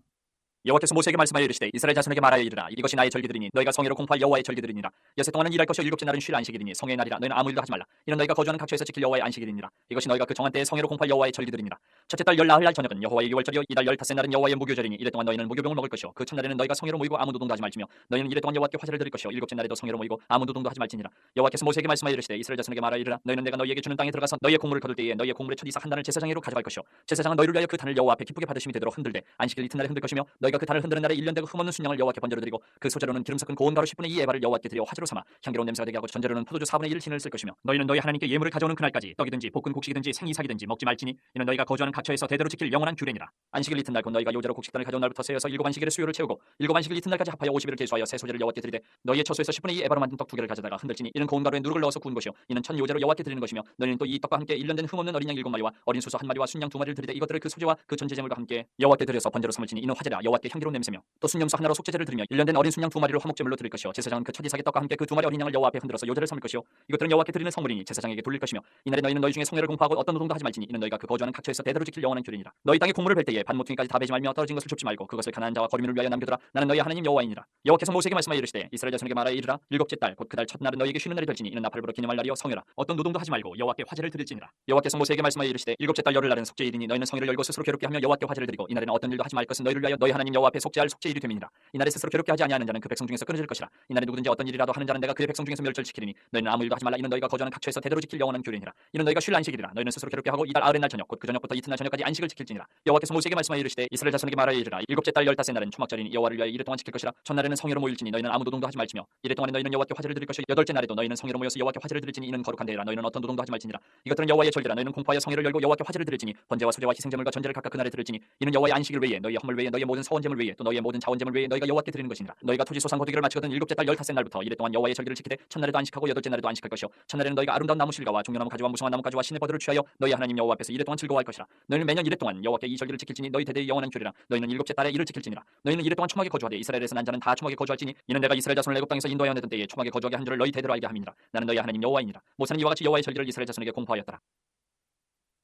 여호와께서 모세에게 말씀하여 이르시되 이스라엘 자손에게 말하여 이르라. 이것이 나의 절기들이니 너희가 성회로 공포할 여호와의 절기들이니라. 여세 동안은 일할 것이요 일곱째 날은 쉴 안식일이니 성회의 날이라. 너희는 아무 일도 하지 말라. 이는 너희가 거주하는 각처에서 지킬 여호와의 안식일이니라. 이것이 너희가 그 정한 때에 성회로 공포할 여호와의 절기들이니라. 첫째 달 열나흘날 저녁은 여호와의 유월절이요 이달 열닷째 날은 여호와의 무교절이니 이래 동안 너희는 무교병을 먹을 것이요 그 첫날에는 너희가 성회로 모이고 아무 노동도 하지 말지며 너희는 이래 동안 여호와께 화제를 드릴 것이요 일곱째 날에도 성회로 모이고 아무 노동도 하지 말지니라. 여호와께서 모세에게 말씀하여 이르시되 이스라엘 자손에게 말하여 이르라. 너희는 내가 너희에게 주는 땅에 들어가서 너희의 곡물을 거둘 때에 너희의 곡물의 첫 이삭 한 단을 제사장으로 가져갈 것이요 제사장은 너희를 위하여 그 단을 여호와 앞에 기쁘게 받으심이 되도록 흔들되 안식일 이튿날에 흔들 것이며 너희가 그 단을 흔드는 날에 1년 되고 흠없는 순양을 여호와께 번제로 드리고 그 소재로는 기름 섞은 고운 가루 10분의 2 에바를 여호와께 드려 화제로 삼아 향기로운 냄새가 되게 하고 전제로는 포도주 4분의 1 진을 쓸 것이며 너희는 너희 하나님께 예물을 가져오는 그날까지 떡이든지 볶은 곡식이든지 생이삭이든지 먹지 말지니 이는 너희가 거주하는 각처에서 대대로 지킬 영원한 규례니라. 안식일 이튿날 곧 너희가 요제로 곡식단을 가져온 날부터 세어서 일곱 안식일의 수요를 채우고 일곱 안식일 이튿날까지 합하여 50일을 계수하여 새 소재를 여호와께 드리되 너희의 처소에서 10분의 2 에바로 만든 떡 2개를 가져다가 흔들지니 이는 고운 가루에 누룩을 넣어서 구운 것이요 이는 천 요제로 여호와께 드리는 것이며 너희는 또 이 떡과 함께 1년 된 흠없는 어린 양 7마리와 어린 소소 1마리와 순양 2마리를 드리되 이것들을 그 소재와 그 전제제물과 함께 여호와께 드려서 번제로 삼을지니 이는 화제라. 여호와께 향기로운 냄새며 또 순염소 하나로 속죄제를 드리며 1년 된 어린 순양 2마리를 화목제물로 드릴 것이요 제사장은 그 첫 이삭의 떡과 함께 그 2마리 어린 양을 여호와 앞에 흔들어서 요제를 삼을 것이요 이것들은 여호와께 드리는 성물이니 제사장에게 돌릴 것이며 이날에 너희는 너희 중에 성회를 공포하고 어떤 노동도 하지 말지니 이는 너희가 그 거주하는 각처에서 대대로 지킬 영원한 규례니라. 너희 땅에 곡물을 벨 때에 밭모퉁이까지 다 베지 말며 떨어진 것을 줍지 말고 그것을 가난한 자와 거류민을 위하여 남겨두라. 나는 너희 하나님 여호와이니라. 여호와께서 모세에게 말씀하여 이르시되 이스라엘 자손에게 말하여 이르라. 일곱째 달 곧 그 달 첫날은 너희에게 쉬는 날이 될지니 이는 나팔부로 기념할 날이요 성회라. 어떤 노동도 하지 말고 여호와께 화제를 드릴지니라. 여호와께서 모세에게 말씀하여 이르시되 일곱째 달 열흘날은 속죄일이니 너희는 성회를 열고 스스로 괴롭게 하며 여호와께 화제를 드리고 이날에는 어떤 일도 하지 말 것은 너희를 위하여 너희 하나님 여호와 앞에 속죄할 속죄일이 됨이니라. 이날에 스스로 괴롭게 하지 아니하는 자는 그 백성 중에서 끊어질 것이라. 이날에 누구든지 어떤 일이라도 하는 자는 내가 그의 백성 중에서 멸절시키리니 너희는 아무 일도 하지 말라. 이는 너희가 거주하는 각처에서 대대로 지킬 영원한 규례니라. 이는 너희가 쉴 안식일이라. 너희는 스스로 괴롭게 하고 이달 아흔 날 저녁 곧 그 저녁부터 이튿날 저녁까지 안식을 지킬지니라. 여호와께서 모세에게 말씀하여 이르시되 이스라엘 자손에게 말하여 이르라. 일곱째 달 열닷째 날은 초막절이니 여호와를 위하여 이래 동안 지킬 것이라. 첫날에는 성회로 모일지니 너희는 아무 노동도 하지 말지며 이래 동안에 너희는 여호와께 화제를 드릴 것이요 여덟째 날에도 너희는 성회로 모여서 여호와께 화제를 드릴지니 이는 거룩한 데이라. 너희는 어떤 노동도 하지 말지니라. 이것들은 여호와의 절기라. 너희는 공포하여 성회를 열고 여호와께 화제를 드릴지니 번제와 수제와 희생제물과 전제를 각각 그날에 드릴지니 이는 여호와의 안식일 외에 너희의 헌물 외에 너희의 모든 서원제물 외에 또 너희의 모든 자원제물 외에 너희가 여호와께 드리는 것이니라. 너희가 토지 소산 거두기를 마치거든 일곱째 달 열닷째 날부터 이래 동안 여호와의 절기를 지키되 첫날에도 안식하고 여덟째 날에도 안식할 것이요 첫날에는 너희가 아름다운 나무 실과와 종려나무 가지와 무성한 나무 가지와 신의 버들을 취하여 너희 하나님 여호와 앞에서 이래 동안 즐거워할 것이라. 너희는 매년 이래 동안 여호와께 이 절기를 지킬지니 너희 대대의 영원한 규례라. 너희는 일곱째 달에 이를 지킬지니라. 너희는 이래 동안 초막에 거주하되 이스라엘에서 난 자는 다 초막에 거주할지니 이는 내가 이스라엘 자손을 애굽 땅에서 인도하여 내던 때에 초막에 거주하게 한 줄을 너희 대대로 알게 함이니라. 나는 너희 하나님 여호와이니라. 모세는 이와 같이 여호와의 절기를 이스라엘 자손에게 공포하였더라.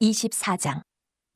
24장.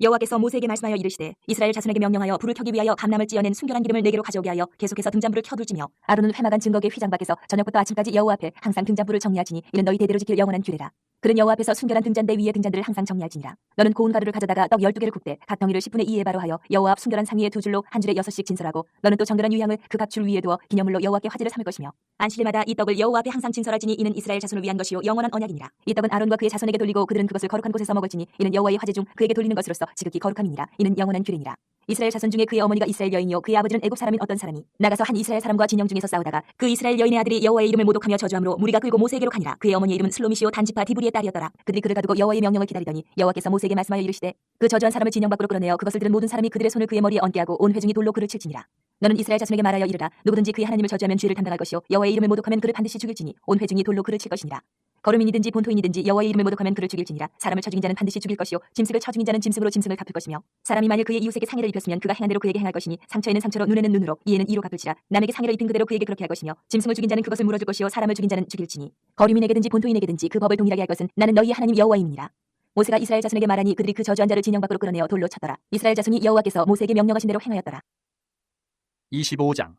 여호와께서 모세에게 말씀하여 이르시되 이스라엘 자손에게 명령하여 불을 켜기 위하여 감람을 찌어낸 순결한 기름을 네개로 가져오게 하여 계속해서 등잔불을 켜둘지며 아론은 회막안 증거계 휘장 밖에서 저녁부터 아침까지 여호와 앞에 항상 등잔불을 정리하지니 이는 너희 대대로 지킬 영원한 규례라. 그는 여호와 앞에서 순결한 등잔대 위에 등잔들을 항상 정리할지니라. 너는 고운 가루를 가져다가 떡 12개를 굽되 각 덩이를 10분의 2 에바로 하여 여호와 앞 순결한 상 위에 두 줄로 한 줄에 6씩 진설하고 너는 또 정결한 유향을 그 각 줄 위에 두어 기념물로 여호와께 화제를 삼을 것이며 안식일마다 이 떡을 여호와 앞에 항상 진설할지니 이는 이스라엘 자손을 위한 것이요 영원한 언약이니라. 이 떡은 아론과 그의 자손에게 돌리고 그들은 그것을 거룩한 곳에서 먹을지니 이는 여호와의 화제 중 그에게 돌리는 것으로서 지극히 거룩함이니라. 이는 영원한 규례니라. 이스라엘 자손 중에 그의 어머니가 이스라엘 여인이요 그의 아버지는 애굽 사람인 어떤 사람이 나가서 한 이스라엘 사람과 진영 중에서 싸우다가 그 이스라엘 여인의 아들이 여호와의 이름을 모독하며 저주함으로 무리가 끌고 모세에게로 가니라. 그의 어머니의 이름은 슬로미시오 단지파 디브리의 딸이었더라. 그들이 그를 가두고 여호와의 명령을 기다리더니 여호와께서 모세에게 말씀하여 이르시되 그 저주한 사람을 진영 밖으로 끌어내어 그것을 들은 모든 사람이 그들의 손을 그의 머리에 얹게 하고 온 회중이 돌로 그를 칠지니라. 너는 이스라엘 자손에게 말하여 이르라. 누구든지 그의 하나님을 저주하면 죄를 담당할 것이요 여호와의 이름을 모독하면 그를 반드시 죽일지니 온 회중이 돌로 그를 칠 것이니라. 거루민이든지 본토인이든지 여호와의 이름을 모독하면 그를 죽일지니라. 사람을 쳐 죽인 자는 반드시 죽일 것이요 짐승을 쳐 죽인 자는 짐승으로 짐승을 갚을 것이며 사람이 만일 그의 이웃에게 상해를 입혔으면 그가 행한 대로 그에게 행할 것이니 상처에는 상처로 눈에는 눈으로 이에는 이로 갚을지라. 남에게 상해를 입힌 그대로 그에게 그렇게 할 것이며 짐승을 죽인 자는 그것을 물어줄 것이요 사람을 죽인 자는 죽일지니 거류민에게든지 본토인에게든지 그 법을 동일하게 할 것은 나는 너희의 하나님 여호와임이니라. 모세가 이스라엘 자손에게 말하니 그들이 그 저주한 자를 진영 밖으로 끌어내어 돌로 쳤더라. 이스라엘 자손이 여호와께서 모세에게 명령하신 대로 행하였더라. 25장.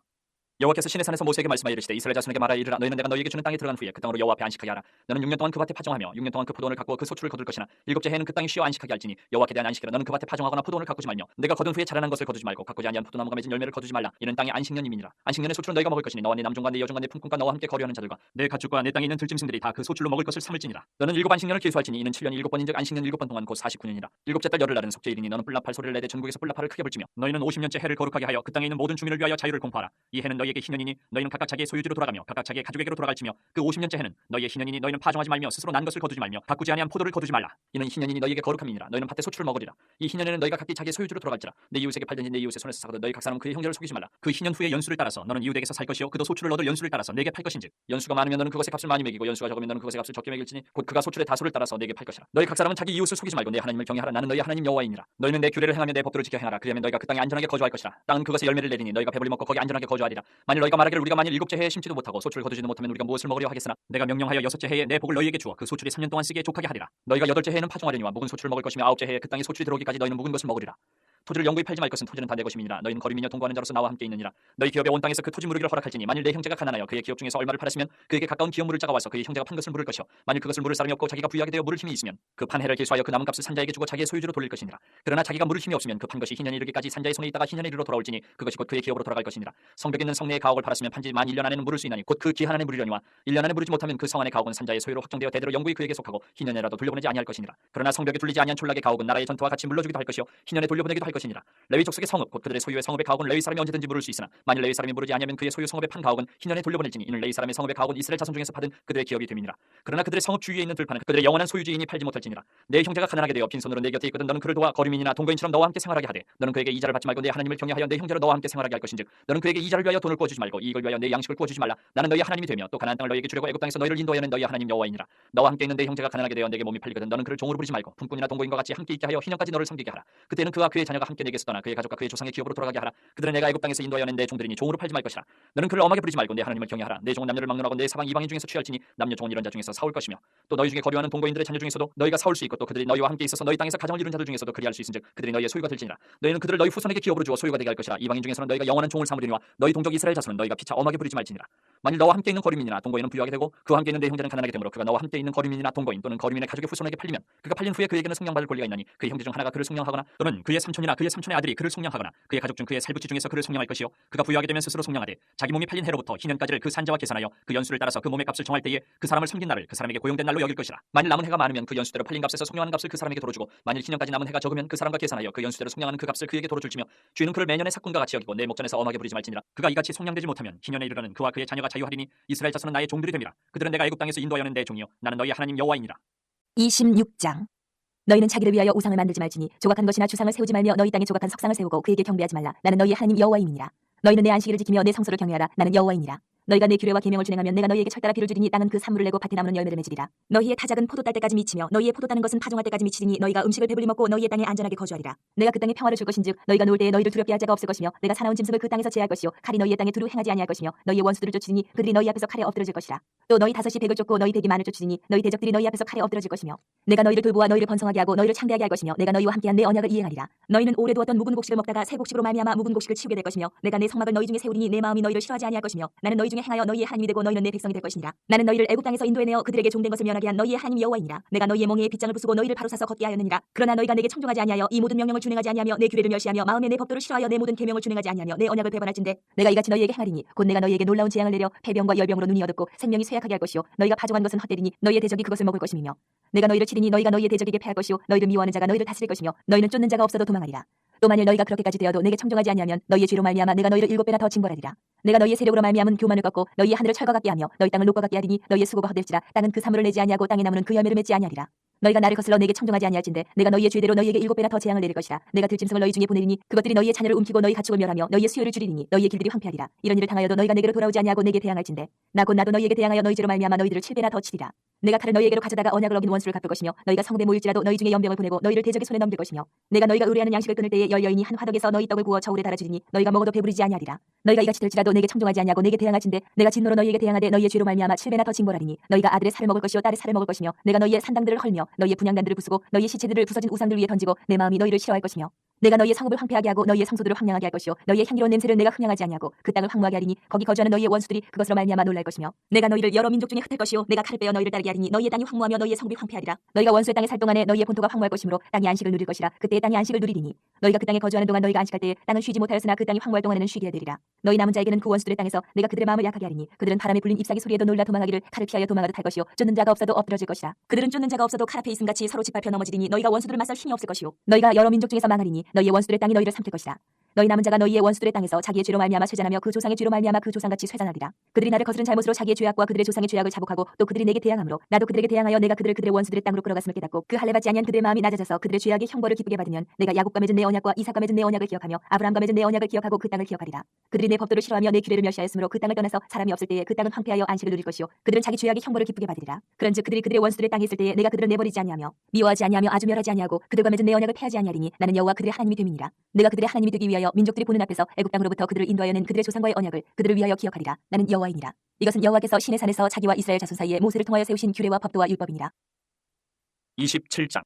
여호와께서 시내산에서 모세에게 말씀하여 이르시되 이스라엘 자손에게 말하여 이르라. 너희는 내가 너희에게 주는 땅에 들어간 후에 그 땅으로 여호와 앞에 안식하게 하라. 너는 6년 동안 그 밭에 파종하며 6년 동안 그 포도원을 가꾸어 그 소출을 거둘 것이나 일곱째 해에는 그 땅이 쉬어 안식하게 할지니 여호와께 대한 안식이라. 너는 그 밭에 파종하거나 포도원을 가꾸지 말며 내가 거둔 후에 자라난 것을 거두지 말고 가꾸지 아니한 포도나무가 맺은 열매를 거두지 말라. 이는 땅의 안식년임이니라. 안식년의 소출은 너희가 먹을 것이니 너와 네 남종과 네 여종과 네 품꾼과 너와 함께 거류하는 자들과 내 가축과 내 땅에 있는 들짐승들이 다 그 소출로 먹을 것을 삼을지니라. 너는 7안식년을 계수할지니 이는 7년이 7번인즉 안식년 7번 동안 곧 49년이라. 일곱째 달 열흘날은 속죄일이니 너는 뿔나팔 소리를 내되 전국에서 뿔나팔을 크게 불지며 너희는 50년째 해를 거룩하게 하여 그 땅에 있는 모든 주민을 위하여 자유를 공포하라. 이 해는 너희에게 너희에게 희년이니 너희는 각각 자기의 소유지로 돌아가며 각각 자기의 가족에게로 돌아갈지며 그 50년째 해는 너희의 희년이니 너희는 파종하지 말며 스스로 난 것을 거두지 말며 바꾸지 아니한 포도를 거두지 말라. 이는 희년이니 너희에게 거룩함이니라. 너희는 밭의 소출을 먹으리라. 이 희년에는 너희가 각기 자기의 소유지로 돌아갈지라. 내 이웃에게 팔든지 내 이웃의 손에서 사거든 너희 각 사람은 그의 형제를 속이지 말라. 그 희년 후의 연수를 따라서 너는 이웃에게서 살 것이요 그도 소출을 얻을 연수를 따라서 내게 팔 것인즉 연수가 많으면 너는 그것의 값을 많이 매기고 연수가 적으면 너는 그것의 값을 적게 매길지니 곧 그가 소출의 다소를 따라서 내게 팔 것이라. 너희 각 사람은 자기 이웃을 속이지 말고 내 하나님을 경외하라. 나는 너희 하나님 여호와이니라. 너희는 내 규례를 행하며 내 법도를 지켜 행하라. 그리하면 너희가 그 땅에 안전하게 거주할 것이라. 땅은 그것의 열매를 내리니 너희가 배불리 먹고 거기 안전하게 거주하리라. 만일 너희가 말하기를 우리가 만일 일곱째 해에 심지도 못하고 소출을 거두지도 못하면 우리가 무엇을 먹으려 하겠으나 내가 명령하여 여섯째 해에 내 복을 너희에게 주어 그 소출이 3년 동안 쓰기에 족하게 하리라. 너희가 여덟째 해에는 파종하려니와 묵은 소출을 먹을 것이며 아홉째 해에 그 땅에 소출이 들어오기까지 너희는 묵은 것을 먹으리라. 토지를 영구히 팔지 말 것은 토지는 다 내 것임이니라. 너희는 거류민이여 동거하는 자로서 나와 함께 있느니라. 너희 기업의 온 땅에서 그 토지 무르기를 허락할지니 만일 내 형제가 가난하여 그의 기업 중에서 얼마를 팔았으면 그에게 가까운 기업 물을 자가 와서 그의 형제가 판 것을 물을 것이요 만일 그것을 물을 사람이 없고 자기가 부유하게 되어 물을 힘이 있으면 그 판 해를 기수하여 그 남은 값을 산자에게 주고 자기의 소유주로 돌릴 것이니라. 그러나 자기가 물을 힘이 없으면 그 판 것이 희년이 이르기까지 산자의 손에 있다가 희년에 이르러 돌아올지니 그것이 곧 그의 기업으로 돌아갈 것이니라. 성벽에 있는 성내의 가옥을 팔았으면 판지 만 1년 안에는 물을 수 있나니 곧 그 기한 안에 물으려니와 1년 안에 물지 못하면 그 성 안의 가옥은 산자의 소유로 확정되어 대대로 영구히 그에게 속하고 희년에라도 돌려보내지 아니할 것이니라. 그러나 성벽에 둘리지 아니한 촌락의 가옥은 나라의 전투와 같이 물러주기도 할 것이요 희년에 돌려보내기도 할 것이니라. 레위 족속의 성읍 곧 그들의 소유의 성읍의 가옥은 레위 사람이 언제든지 물을 수 있으나 만일 레위 사람이 물으지 아니하면 그의 소유 성읍의 판 가옥은 희년에 돌려보낼지니 이는 레위 사람의 성읍의 가옥은 이스라엘 자손 중에서 받은 그들의 기업이 됨이니라. 그러나 그들의 성읍 주위에 있는 들판은 그들의 영원한 소유주인이 팔지 못할지니라. 내 형제가 가난하게 되어 빈손으로 내 곁에 있거든 너는 그를 도와 거류민이나 동거인처럼 너와 함께 생활하게 하되 너는 그에게 이자를 받지 말고 내 하나님을 경외하여 내 형제로 너와 함께 생활하게 할 것인즉 너는 그에게 이자를 위하여 돈을 구워주지 말고 이익을 위하여 내 양식을 구워주지 말라. 나는 너희 하나님이 되며 또 가나안 땅을 너희에게 주려고 애굽 땅에서 너희를 인도하여는 너희 하나님 여호와이니라. 너와 함께 있는 내 형제가 가난하게 되어 내게 몸이 팔리거든 너는 그를 종으로 부리지 말고 품꾼이나 동거인과 같이 함께 있게 하여 희년까지 너를 섬기게 하라. 그때는 그와 그의 자녀가 함께 내게서 떠나 그의 가족과 그의 조상의 기업으로 돌아가게 하라. 그들은 내가 애굽 땅에서 인도하여낸 내 종들이니 종으로 팔지 말 것이라. 너는 그를 엄하게 부리지 말고 내 하나님을 경외하라. 내 종은 남녀를 막론하고 내 사방 이방인 중에서 취할지니 남녀 종은 이런 자 중에서 사올 것이며 또 너희 중에 거류하는 동거인들의 자녀 중에서도 너희가 사올 수 있고 또 그들이 너희와 함께 있어서 너희 땅에서 가정을 이룬 자들 중에서도 그리할 수 있은즉 그들이 너희의 소유가 될지니라. 너희는 그들을 너희 후손에게 기업으로 주어 소유가 되게 할 것이라. 이방인 중에서는 너희가 영원한 종을 삼으려니와 너희 동족 이스라엘 자손은 너희가 피차 엄하게 부리지 말지니라. 만일 너와 함께 있는 거류민이나 동거인은 부유하게 되고 그와 함께 있는 내 형제는 가난하게 되므로 그가 너와 함께 있는 거류민이나 동거인 또는 거류민의 가족의 후손에게 팔리면 그가 팔린 후에 그에게는 속량받을 권리가 있나니 그의 형제 중 하나가 그를 속량하거나 또는 그의 삼촌이나 그의 삼촌의 아들이 그를 속량하거나 그의 가족 중 그의 살부치 중에서 그를 속량할 것이요 그가 부유하게 되면 스스로 속량하되 자기 몸이 팔린 해로부터 희년까지를 그 산자와 계산하여 그 연수를 따라서 그 몸의 값을 정할 때에 그 사람을 섬긴 날을 그 사람에게 고용된 날로 여길 것이라. 만일 남은 해가 많으면 그 연수대로 팔린 값에서 속량하는 값을 그 사람에게 도로주고 만일 희년까지 남은 해가 적으면 그 사람과 계산하여 그 연수대로 속량하는 그 값을 그에게 도로줄지며 주인은 그를 매년의 삭군과 같이 여기고 내 목전에서 엄하게 부리지 말지니라. 그가 이같이 속량되지 못하면 희년에 이르러는 그와 그의 자녀가 자유하리니 이스라엘 자손은 나의 종들이 됨이라. 그들은 내가 애굽 땅에서 인도하여는 내 종이요 나는 너희 하나님 여호와이니라. 26장. 너희는 자기를 위하여 우상을 만들지 말지니 조각한 것이나 주상을 세우지 말며 너희 땅에 조각한 석상을 세우고 그에게 경배하지 말라. 나는 너희 하나님 여호와임이니라. 너희는 내 안식일을 지키며 내 성소를 경외하라. 나는 여호와이니라. 너희가 내 규례와 계명을 준행하면 내가 너희에게 철따라 비를 주리니 땅은 그 산물을 내고 밭에 나무는 열매를 맺으리라. 너희의 타작은 포도 딸 때까지 미치며 너희의 포도 따는 것은 파종할 때까지 미치리니 너희가 음식을 배불리 먹고 너희의 땅에 안전하게 거주하리라. 내가 그 땅에 평화를 줄 것인즉 너희가 놓을 때에 너희를 두렵게 할 자가 없을 것이며 내가 사나운 짐승을 그 땅에서 제할 것이요 칼이 너희의 땅에 두루 행하지 아니할 것이며 너희의 원수들을 쫓으리니 그들이 너희 앞에서 칼에 엎드러질 것이라. 또 너희 다섯이 백을 쫓고 너희 백이 만을 쫓으리니 너희 대적들이 너희 앞에서 칼에 엎드러질 것이며 내가 너희를 돌보아 너희를 번성하게 하고 너희를 창대하게 할 것이며 내가 너희와 함께한 내 언약을 이행하리라. 너희는 오래 두었던 묵은 곡식을 먹다가 새 곡식으로 말미암아 묵은 곡식을 치우게 될 것이며 내가 내 성막을 너희 중에 세우리니 내 마음이 너희를 싫어하지 아니할 것이며 나는 너희 중에 행하여 너희의 하나님이 되고 너희는 내 백성이 될 것이니라. 나는 너희를 애굽 땅에서 인도해내어 그들에게 종된 것을 면하게 한 너희의 하나님 여호와이니라. 내가 너희의 멍에에 빗장을 부수고 너희를 바로 사서 걷게 하였느니라. 그러나 너희가 내게 청종하지 아니하여 이 모든 명령을 준행하지 아니하며 내 규례를 멸시하며 마음에 내 법도를 싫어하여 내 모든 계명을 준행하지 아니하며 내 언약을 배반할진대 내가 이같이 너희에게 행하리니 곧 내가 너희에게 놀라운 재앙을 내려 폐병과 열병으로 눈이 어둡고 생명이 쇠약하게 할 것이요 너희가 파종한 것은 헛되리니 너희의 대적이 그것을 먹을 것임이며 내가 너희를 치리니 너희가 너희의 대적에게 패할 것이요 너희를 미워하는 자가 너희를 다스릴 것이며 너희는 쫓는 자가 없어도 도망하리라. 또 만일 너희가 그렇게까지 되어도 내게 청종하지 아니하면 너희의 죄로 말미암아 내가 너희를 7배나 더 징벌하리라. 내가 너희의 세력으로 말미암은 교만을 꺾고 너희의 하늘을 철과 같게 하며 너희 땅을 녹과 같게 하리니 너희의 수고가 헛될지라 땅은 그 사물을 내지 아니하고 땅의 나무는 그 열매를 맺지 아니하리라. 너희가 나를 거슬러 내게 청종하지 아니할진대 내가 너희의 죄대로 너희에게 7배나 더 재앙을 내릴 것이라. 내가 들짐승을 너희 중에 보내리니 그것들이 너희의 자녀를 움키고 너희 가축을 멸하며 너희의 수요를 줄이리니 너희의 길들이 황폐하리라. 이런 일을 당하여도 너희가 내게로 돌아오지 아니하고 내게 대항할진대 나 곧 나도 너희에게 대항하여 너희 죄로 말미암아 너희들을 7배나 더 치리라. 내가 칼을 너희에게로 가져다가 언약을 어긴 원수를 갚을 것이며 너희가 성읍에 모일지라도 너희 중에 연병을 보내고 너희를 대적의 손에 넘길 것이며 내가 너희가 의뢰하는 양식을 끊을 때에 열 여인이 한 화덕에서 너희 떡을 구워 저울에 달아주리니 너희가 먹어도 배부르지 아니하리라. 너희가 이같이 될지라도 내게 청종하지 아니하고 내게 대항할진대 내가 진노로 너희에게 대항하되 너희의 죄로 말미암아 7배나 더 징벌하리니 너희가 아들의 살을 먹을 것이요 딸의 살을 먹을 것이며 내가 너희의 산당들을 헐며 너희의 분향단들을 부수고 너희의 시체들을 부서진 우상들 위에 던지고 내 마음이 너희를 싫어할 것이며 내가 너희의 성읍을 황폐하게 하고 너희의 성소들을 황량하게 할 것이요 너희의 향기로운 냄새를 내가 흠양하지 아니하고 그 땅을 황무하게 하리니 거기 거주하는 너희의 원수들이 그것으로 말미암아 놀랄 것이며 내가 너희를 여러 민족 중에 흩을 것이요 내가 칼을 빼어 너희를 따르게 하리니 너희의 땅이 황무하며 너희의 성읍이 황폐하리라. 너희가 원수의 땅에 살 동안에 너희의 본토가 황무할 것이므로 땅이 안식을 누릴 것이라. 그때의 땅이 안식을 누리리니 너희가 그 땅에 거주하는 동안 너희가 안식할 때에 땅은 쉬지 못하였으나 그 땅이 황무할 동안에는 쉬게 되리라. 너희 남은 자에게는 그 원수들의 땅에서 내가 그들의 마음을 약하게 하리니 그들은 바람에 불린 잎사귀 소리에도 놀라 도망하기를 칼을 피하여 도망하듯 할 것이요 쫓는 자가 없어도 엎드러질 것이라. 그들은 쫓는 자가 없어도 칼 앞에 있음같이 서로 짓밟혀 넘어지리니 너희가 원수들을 맞설 힘이 없을 것이요 너희가 여러 민족 중에서 망하리니 너희의 원수들의 땅이 너희를 삼킬 것이라. 너희 남은 자가 너희의 원수들의 땅에서 자기의 죄로 말미암아 쇠잔하며 그 조상의 죄로 말미암아 그 조상같이 쇠잔하리라. 그들이 나를 거스른 잘못으로 자기의 죄악과 그들의 조상의 죄악을 자복하고 또 그들이 내게 대항함으로 나도 그들에게 대항하여 내가 그들의 원수들의 땅으로 끌어갔음을 깨닫고 그 할례받지 아니한 그들의 마음이 낮아져서 그들의 죄악의 형벌을 기쁘게 받으면 내가 야곱과 맺은 내 언약과 이삭과 맺은 내 언약을 기억하며 아브라함과 맺은 내 언약을 기억하고 그 땅을 기억하리라. 그들이 내 법도를 싫어하며 내 규례를 멸시하였으므로 그 땅을 떠나서 사람이 없을 때에 그 땅은 황폐하여 안식을 누릴 것이요 그들은 자기 죄악의 형벌을 기쁘게 받으리라. 그런즉 그들이 그들의 원수들의 땅에 있을 때에 내가 그들을 내버리지 아니하며 미워하지 아니하며 아주 멸하지 아니하고 그들과 맺은 내 언약을 폐하지 아니하리니 나는 여호와 그들의 하나님이 됨이니라. 내가 그들의 하나님이 되기 위하여 민족들이 보는 앞에서 애굽 땅으로부터 그들을 인도하여 낸 그들의 조상과의 언약을 그들을 위하여 기억하리라. 나는 여호와이니라. 이것은 여호와께서 시내 산에서 자기와 이스라엘 자손 사이에 모세를 통하여 세우신 규례와 법도와 율법이니라. 27장.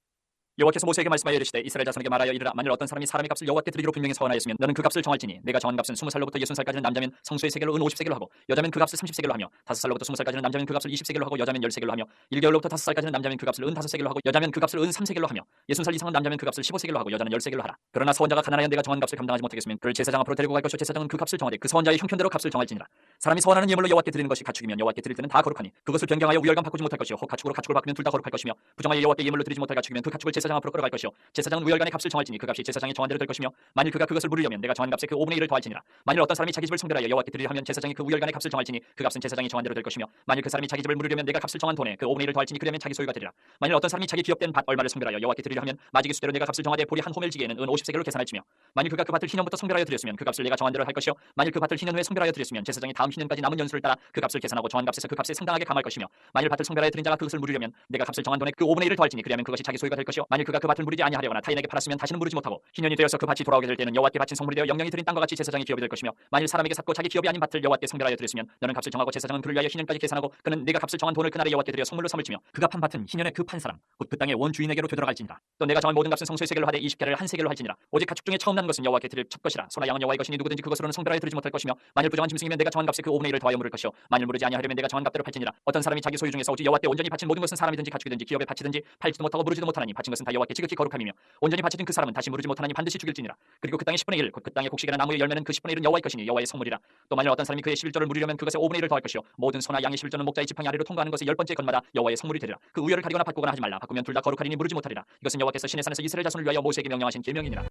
여호와께서 모세에게 말씀하여 이르시되 이스라엘 자손에게 말하여 이르라. 만일 어떤 사람이 사람의 값을 여호와께 드리기로 분명히 서원하였으면 너는 그 값을 정할지니 내가 정한 값은 20살로부터 60살까지는 남자면 성소의 세겔로 은 50세겔로 하고 여자면 그 값을 30세겔로 하며 5살로부터 20살까지는 남자면 그 값을 20세겔로 하고 여자면 10세겔로 하며 1개월로부터 5살까지는 남자면 그 값을 은 5세겔로 하고 여자면 그 값을 은 3세겔로 하며 60살 이상은 남자면 그 값을 15세겔로 하고 여자는 10세겔로 하라. 그러나 서원자가 가난하여 내가 정한 값을 감당하지 못하겠으면 그를 제사장 앞으로 데리고 갈 것이요 제사장은 그 값을 정하되 그 서원자의 형편대로 값을 정할지니라. 사람이 서원하는 예물로 여호와께 드리는 것이 가축이면 여호와께 드릴 때는 다 거룩하니 그것을 변경하여 우열감 바꾸지 못할 것이요 혹 가축으로 가축을 바꾸면 둘 다 거룩할 것이며 부정하여 여호와께 예물로 드리지 못할 가축이면 그 가축을 제사장 앞으로 끌어갈 것이요 제사장은 우열간의 값을 정할지니 그 값이 제사장이 정한 대로 될 것이며 만일 그가 그것을 물으려면 내가 정한 값의 그 5분의 1을 더할지니라. 만일 어떤 사람이 자기 집을 성별하여 여호와께 드리려 하면 제사장이 그 우열간의 값을 정할지니 그 값은 제사장이 정한 대로 될 것이며 만일 그 사람이 자기 집을 물으려면 내가 값을 정한 돈에 그 5분의 1을 더할지니 그러면 자기 소유가 되리라. 만일 어떤 사람이 자기 기업된 밭 얼마를 성별하여 여호와께 드리려 하면 마지기 수대로 내가 값을 정하되 보리 한 호멜지기에는 은 50세겔로 계산할지며 만일 그가 그 밭을 희년부터 성별하여 드렸으면 그 값을 내가 정한 대로 할 것이요 만일 그 밭을 희년 후에 성별하여 드렸으면 제사장이 다음 희년까지 남은 연수를 따라 그 값을 계산하고 정한 값에서 그 값에 상당하게 감할 것이며 만일 밭을 성별하여 드린 자가 그것을 물으려면 내가 값을 정한 돈에 그 5분의 1을 더할지니 그리하면 그것이 자기 소유가 될 것이요 만일 그가 그 밭을 무르지 아니하려거나 타인에게 팔았으면 다시는 무르지 못하고 희년이 되어서 그 밭이 돌아오게 될 때는 여호와께 바친 성물이 되어 영영이 드린 땅과 같이 제사장의 기업이 될 것이며 만일 사람에게 샀고 자기 기업이 아닌 밭을 여호와께 성별하여 드렸으면 너는 값을 정하고 제사장은 그를 위하여 희년까지 계산하고 그는 네가 값을 정한 돈을 그날에 여호와께 드려 성물로 삼을 치며 그가 판 밭은 희년에 그 판 사람 곧 그 땅의 원 주인에게로 되돌아갈지니라. 또 내가 정한 모든 값은 성소의 세겔로 하되 20개를 한 세겔로 할지니라. 오직 가축 중에 처음 난 것은 여호와께 드릴 첫 것이라. 소나 양은 여호와의 것이니 누구든지 그것으로는 성별하여 드리지 못할 것이며 만일 부정한 짐승이면 내가 정한 값에 그 5분의 1을 더하여 물을 것이요 만일 무르지 아니하려면 내가 정한 값대로 팔지니라. 어떤 사람이 자기 소유 중에서 오직 여호와께 온전히 바친 모든 것은 사람이든지 가축이든지 기업에 바치든지 팔지도 못하고 무르지도 못하나니 바친 것은 다 여호와께 지극히 거룩함이며 온전히 바치든 그 사람은 다시 무르지 못하나니 반드시 죽일지니라. 그리고 그 땅의 10분의 1 곧 그 땅의 곡식이나 나무의 열매는 그 10분의 1은 여호와의 것이니 여호와의 성물이라. 또 만일 어떤 사람이 그의 11조를 무리려면 그것에 5분의 1을 더할 것이요 모든 소나 양의 11조는 목자의 지팡이 아래로 통과하는 것의 10번째 것마다 여호와의 성물이 되리라. 그 우열을 가리거나 바꾸거나 하지 말라. 바꾸면 둘 다 거룩하리니 무르지 못하리라. 이것은 여호와께서 시내산에서 이스라엘 자손을 위하여 모세에게 명령하신 계명이니라.